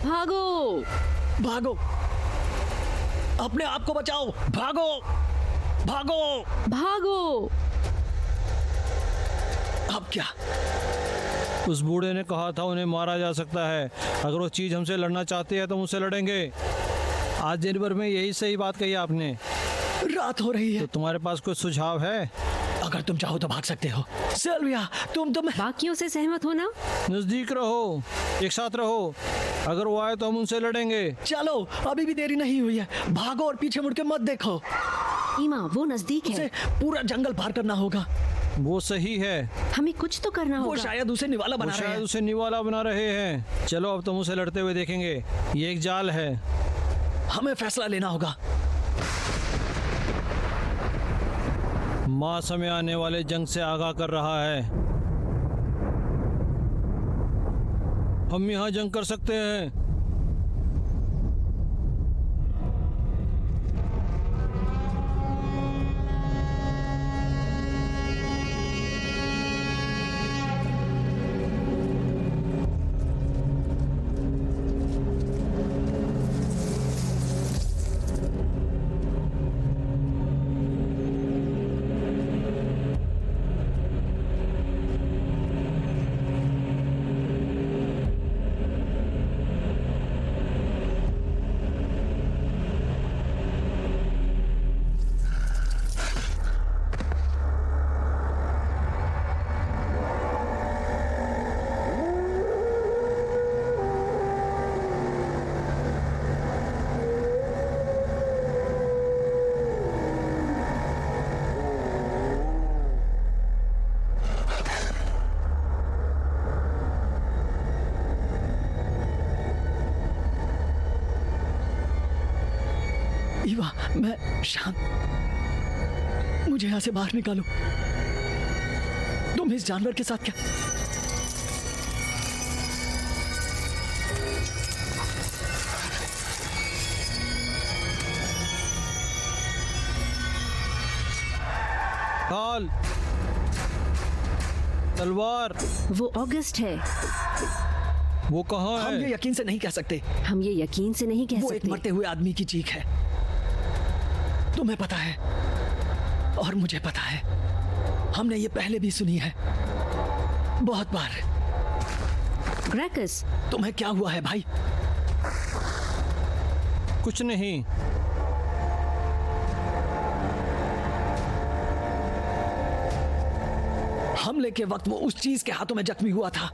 भागो, भागो, अपने आप को बचाओ। भागो, भागो। भागो। अब क्या? उस बूढ़े ने कहा था उन्हें मारा जा सकता है। अगर वो चीज हमसे लड़ना चाहती है तो मुझसे लड़ेंगे। आज दिन भर में यही सही बात कही आपने। रात हो रही है। तो तुम्हारे पास कोई सुझाव है? अगर तुम चाहो तो भाग सकते हो। सिल्विया, तुम बाकियों से सहमत हो ना? नजदीक रहो, एक साथ रहो। अगर वो आए तो हम उनसे लड़ेंगे। चलो, अभी भी देरी नहीं हुई है। भागो और पीछे मुड़ के मत देखो। ईमा, वो नजदीक है। उसे पूरा जंगल पार करना होगा। वो सही है। हमें कुछ तो करना वो होगा। शायद उसे निवाला वो बना रहे शायद हैं। उसे निवाला बना रहे हैं। चलो अब तुम उसे लड़ते हुए देखेंगे। ये एक जाल है। हमें फैसला लेना होगा। मास हमें आने वाले जंग से आगाह कर रहा है। हम यहाँ जंग कर सकते हैं। ईवा, मैं शांत। मुझे यहाँ से बाहर निकालो। तुम इस जानवर के साथ क्या? ढाल, तलवार। वो ऑगस्ट है। वो कहाँ हम ये है? यकीन से नहीं कह सकते। हम ये यकीन से नहीं कह वो एक सकते। मरते हुए आदमी की चीख है। तुम्हें पता है और मुझे पता है। हमने ये पहले भी सुनी है, बहुत बार। ग्रैकस, तुम्हें क्या हुआ है भाई? कुछ नहीं। हमले के वक्त वो उस चीज के हाथों में जख्मी हुआ था,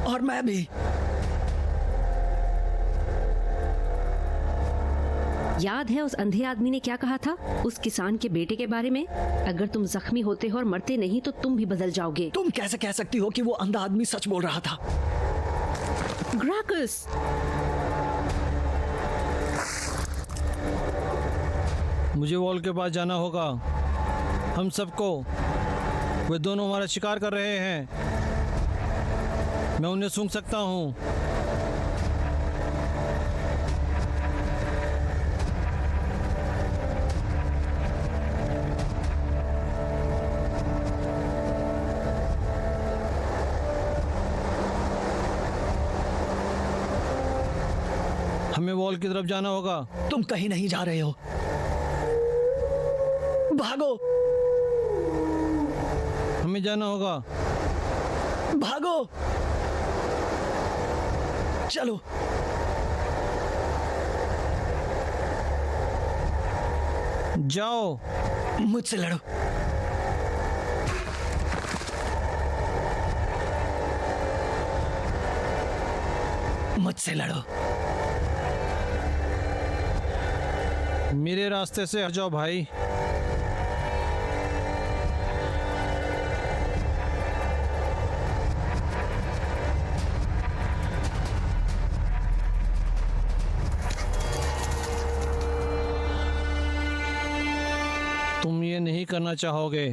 और मैं भी। याद है उस अंधे आदमी ने क्या कहा था उस किसान के बेटे के बारे में? अगर तुम जख्मी होते हो और मरते नहीं तो तुम भी बदल जाओगे। तुम कैसे कह सकती हो कि वो अंधा आदमी सच बोल रहा था? ग्रैकस, मुझे वॉल के पास जाना होगा। हम सबको। वे दोनों हमारा शिकार कर रहे हैं। मैं उन्हें सूंघ सकता हूँ। हमें वॉल की तरफ जाना होगा। तुम कहीं नहीं जा रहे हो। भागो, हमें जाना होगा। भागो, चलो। जाओ। मुझसे लड़ो। मुझसे लड़ो। मेरे रास्ते से हट जाओ भाई। तुम ये नहीं करना चाहोगे।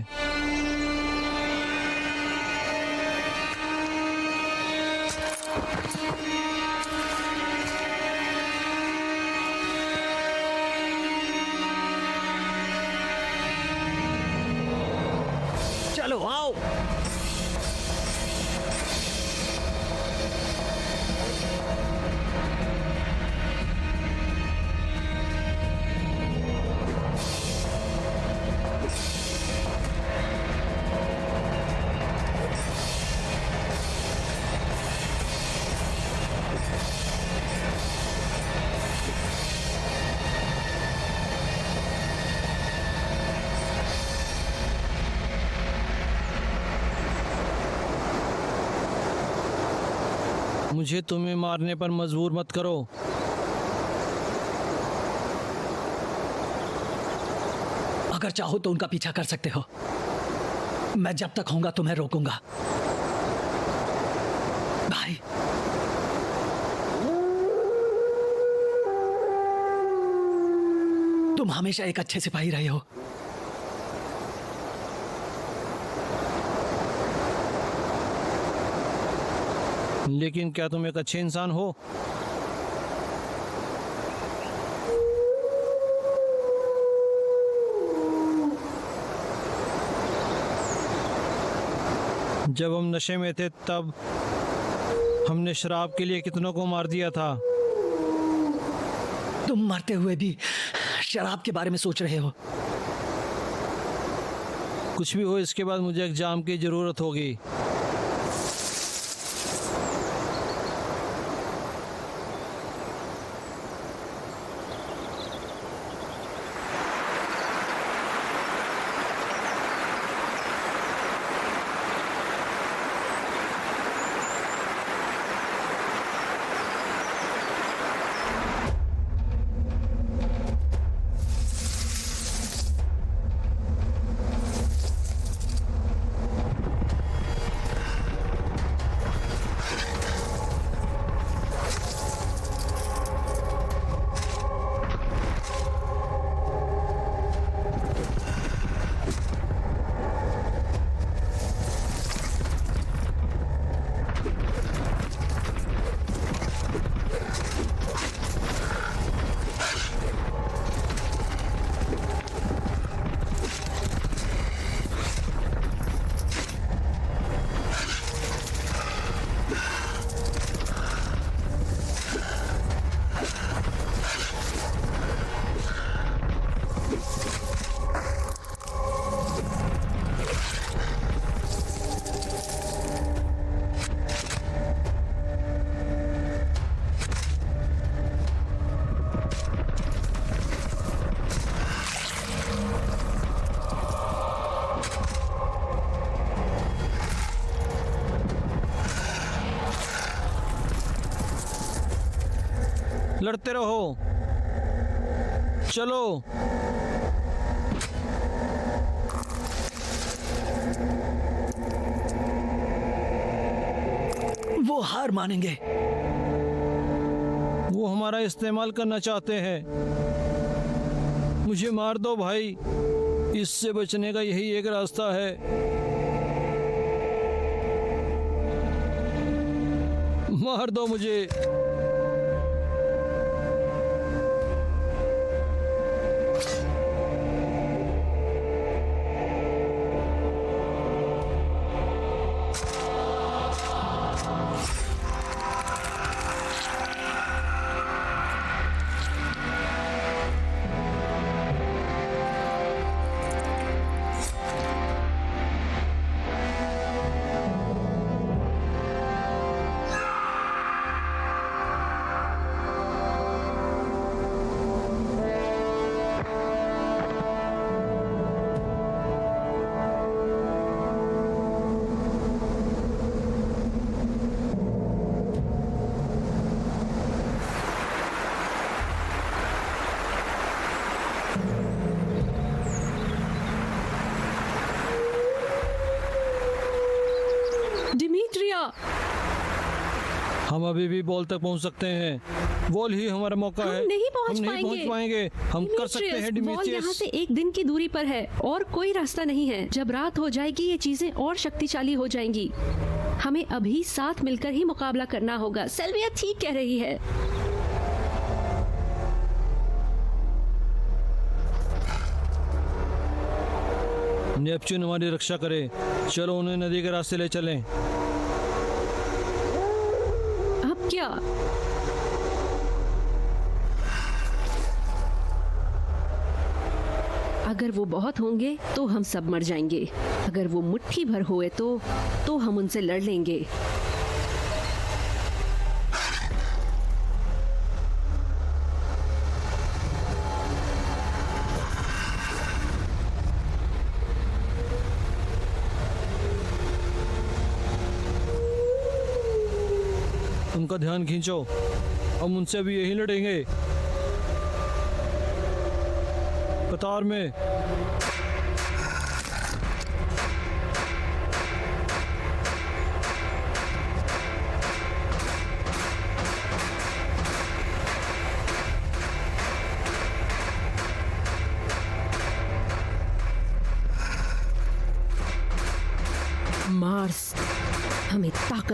चलो आओ। मुझे तुम्हें मारने पर मजबूर मत करो। अगर चाहो तो उनका पीछा कर सकते हो। मैं जब तक होऊंगा तुम्हें रोकूंगा। भाई, तुम हमेशा एक अच्छे सिपाही रहे हो। लेकिन क्या तुम एक अच्छे इंसान हो? जब हम नशे में थे तब हमने शराब के लिए कितनों को मार दिया था। तुम मरते हुए भी शराब के बारे में सोच रहे हो। कुछ भी हो, इसके बाद मुझे एग्जाम की जरूरत होगी। लड़ते रहो, चलो। वो हार मानेंगे। वो हमारा इस्तेमाल करना चाहते हैं। मुझे मार दो भाई, इससे बचने का यही एक रास्ता है। मार दो मुझे। हम अभी भी बॉल तक पहुंच सकते हैं। बॉल ही हमारा मौका है। हम नहीं पहुंच पाएंगे। हम कर सकते हैं बॉल यहाँ डिमिट्रियस। से 1 दिन की दूरी पर है और कोई रास्ता नहीं है। जब रात हो जाएगी ये चीजें और शक्तिशाली हो जाएंगी। हमें अभी साथ मिलकर ही मुकाबला करना होगा। सेल्विया ठीक कह रही है। नेपच्यून हमारी रक्षा करे। चलो उन्हें नदी के रास्ते ले चलें। अब क्या? अगर वो बहुत होंगे तो हम सब मर जाएंगे। अगर वो मुट्ठी भर हुए तो हम उनसे लड़ लेंगे। उनका ध्यान खींचो। हम उनसे भी यही लड़ेंगे, कतार में।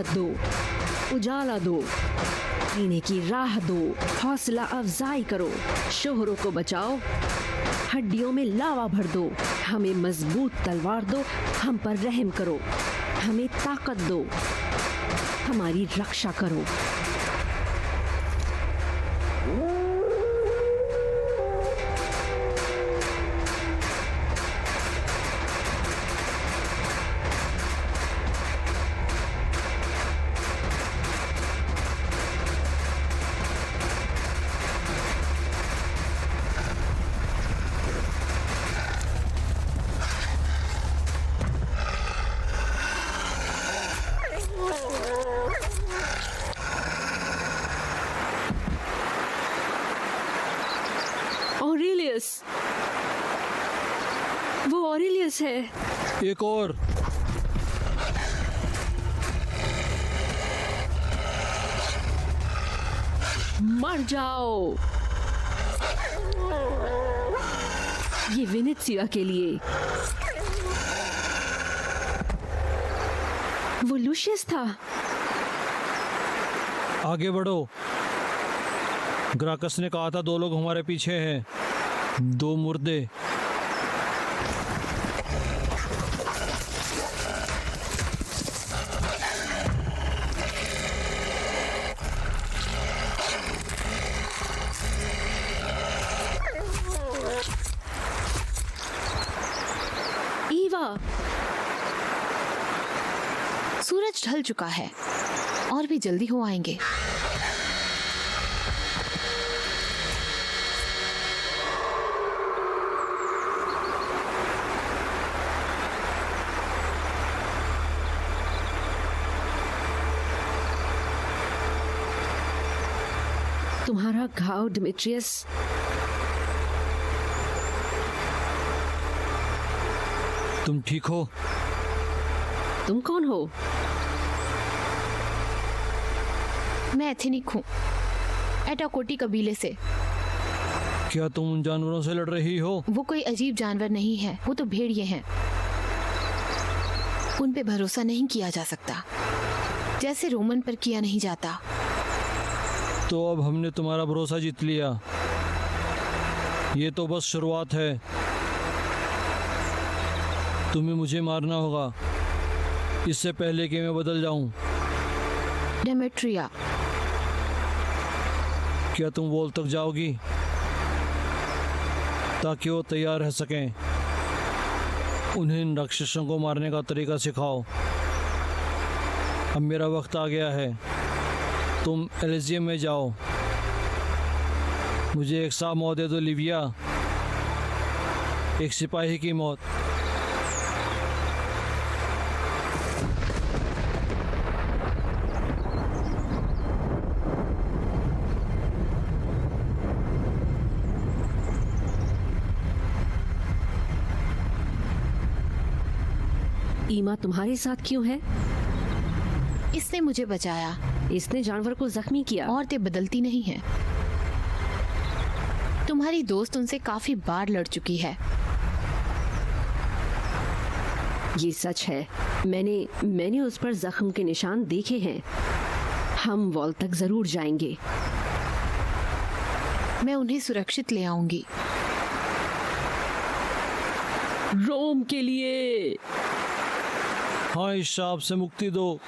ताकत दो, उजाला दो, जीने की राह दो, हौसला अफजाई करो, शोहरों को बचाओ, हड्डियों में लावा भर दो, हमें मजबूत तलवार दो, हम पर रहम करो, हमें ताकत दो, हमारी रक्षा करो। ऑरेलियस, वो ऑरेलियस है। एक और। मर जाओ। ये वेनेत्सिया के लिए। वो लूशियस था। आगे बढ़ो। ग्राकस ने कहा था 2 लोग हमारे पीछे हैं, 2 मुर्दे। ईवा, सूरज ढल चुका है और भी जल्दी हो आएंगे। तुम्हारा घाव डिमिट्रियस, तुम ठीक हो? तुम कौन हो? मैं एथेनिक हूँ, एटाकोटी कबीले से। क्या तुम उन जानवरों से लड़ रही हो? वो कोई अजीब जानवर नहीं है, वो तो भेड़िए हैं। उन पे भरोसा नहीं किया जा सकता, जैसे रोमन पर किया नहीं जाता। तो अब हमने तुम्हारा भरोसा जीत लिया। ये तो बस शुरुआत है। तुम्हें मुझे मारना होगा इससे पहले कि मैं बदल जाऊं। डेमेट्रिया, क्या तुम वॉल तक जाओगी ताकि वो तैयार रह सकें? उन्हें इन राक्षसों को मारने का तरीका सिखाओ। अब मेरा वक्त आ गया है। तुम एलिजियम में जाओ। मुझे एक साफ मौत दे दो लिविया, एक सिपाही की मौत। ईमा तुम्हारे साथ क्यों है? इसने मुझे बचाया। इसने जानवर को जख्मी किया। औरतें बदलती नहीं हैं। तुम्हारी दोस्त उनसे काफी बार लड़ चुकी है। ये सच है। मैंने उस पर जख्म के निशान देखे हैं। हम वॉल तक जरूर जाएंगे। मैं उन्हें सुरक्षित ले आऊंगी। रोम के लिए। हाँ, इस शाप से मुक्ति दो।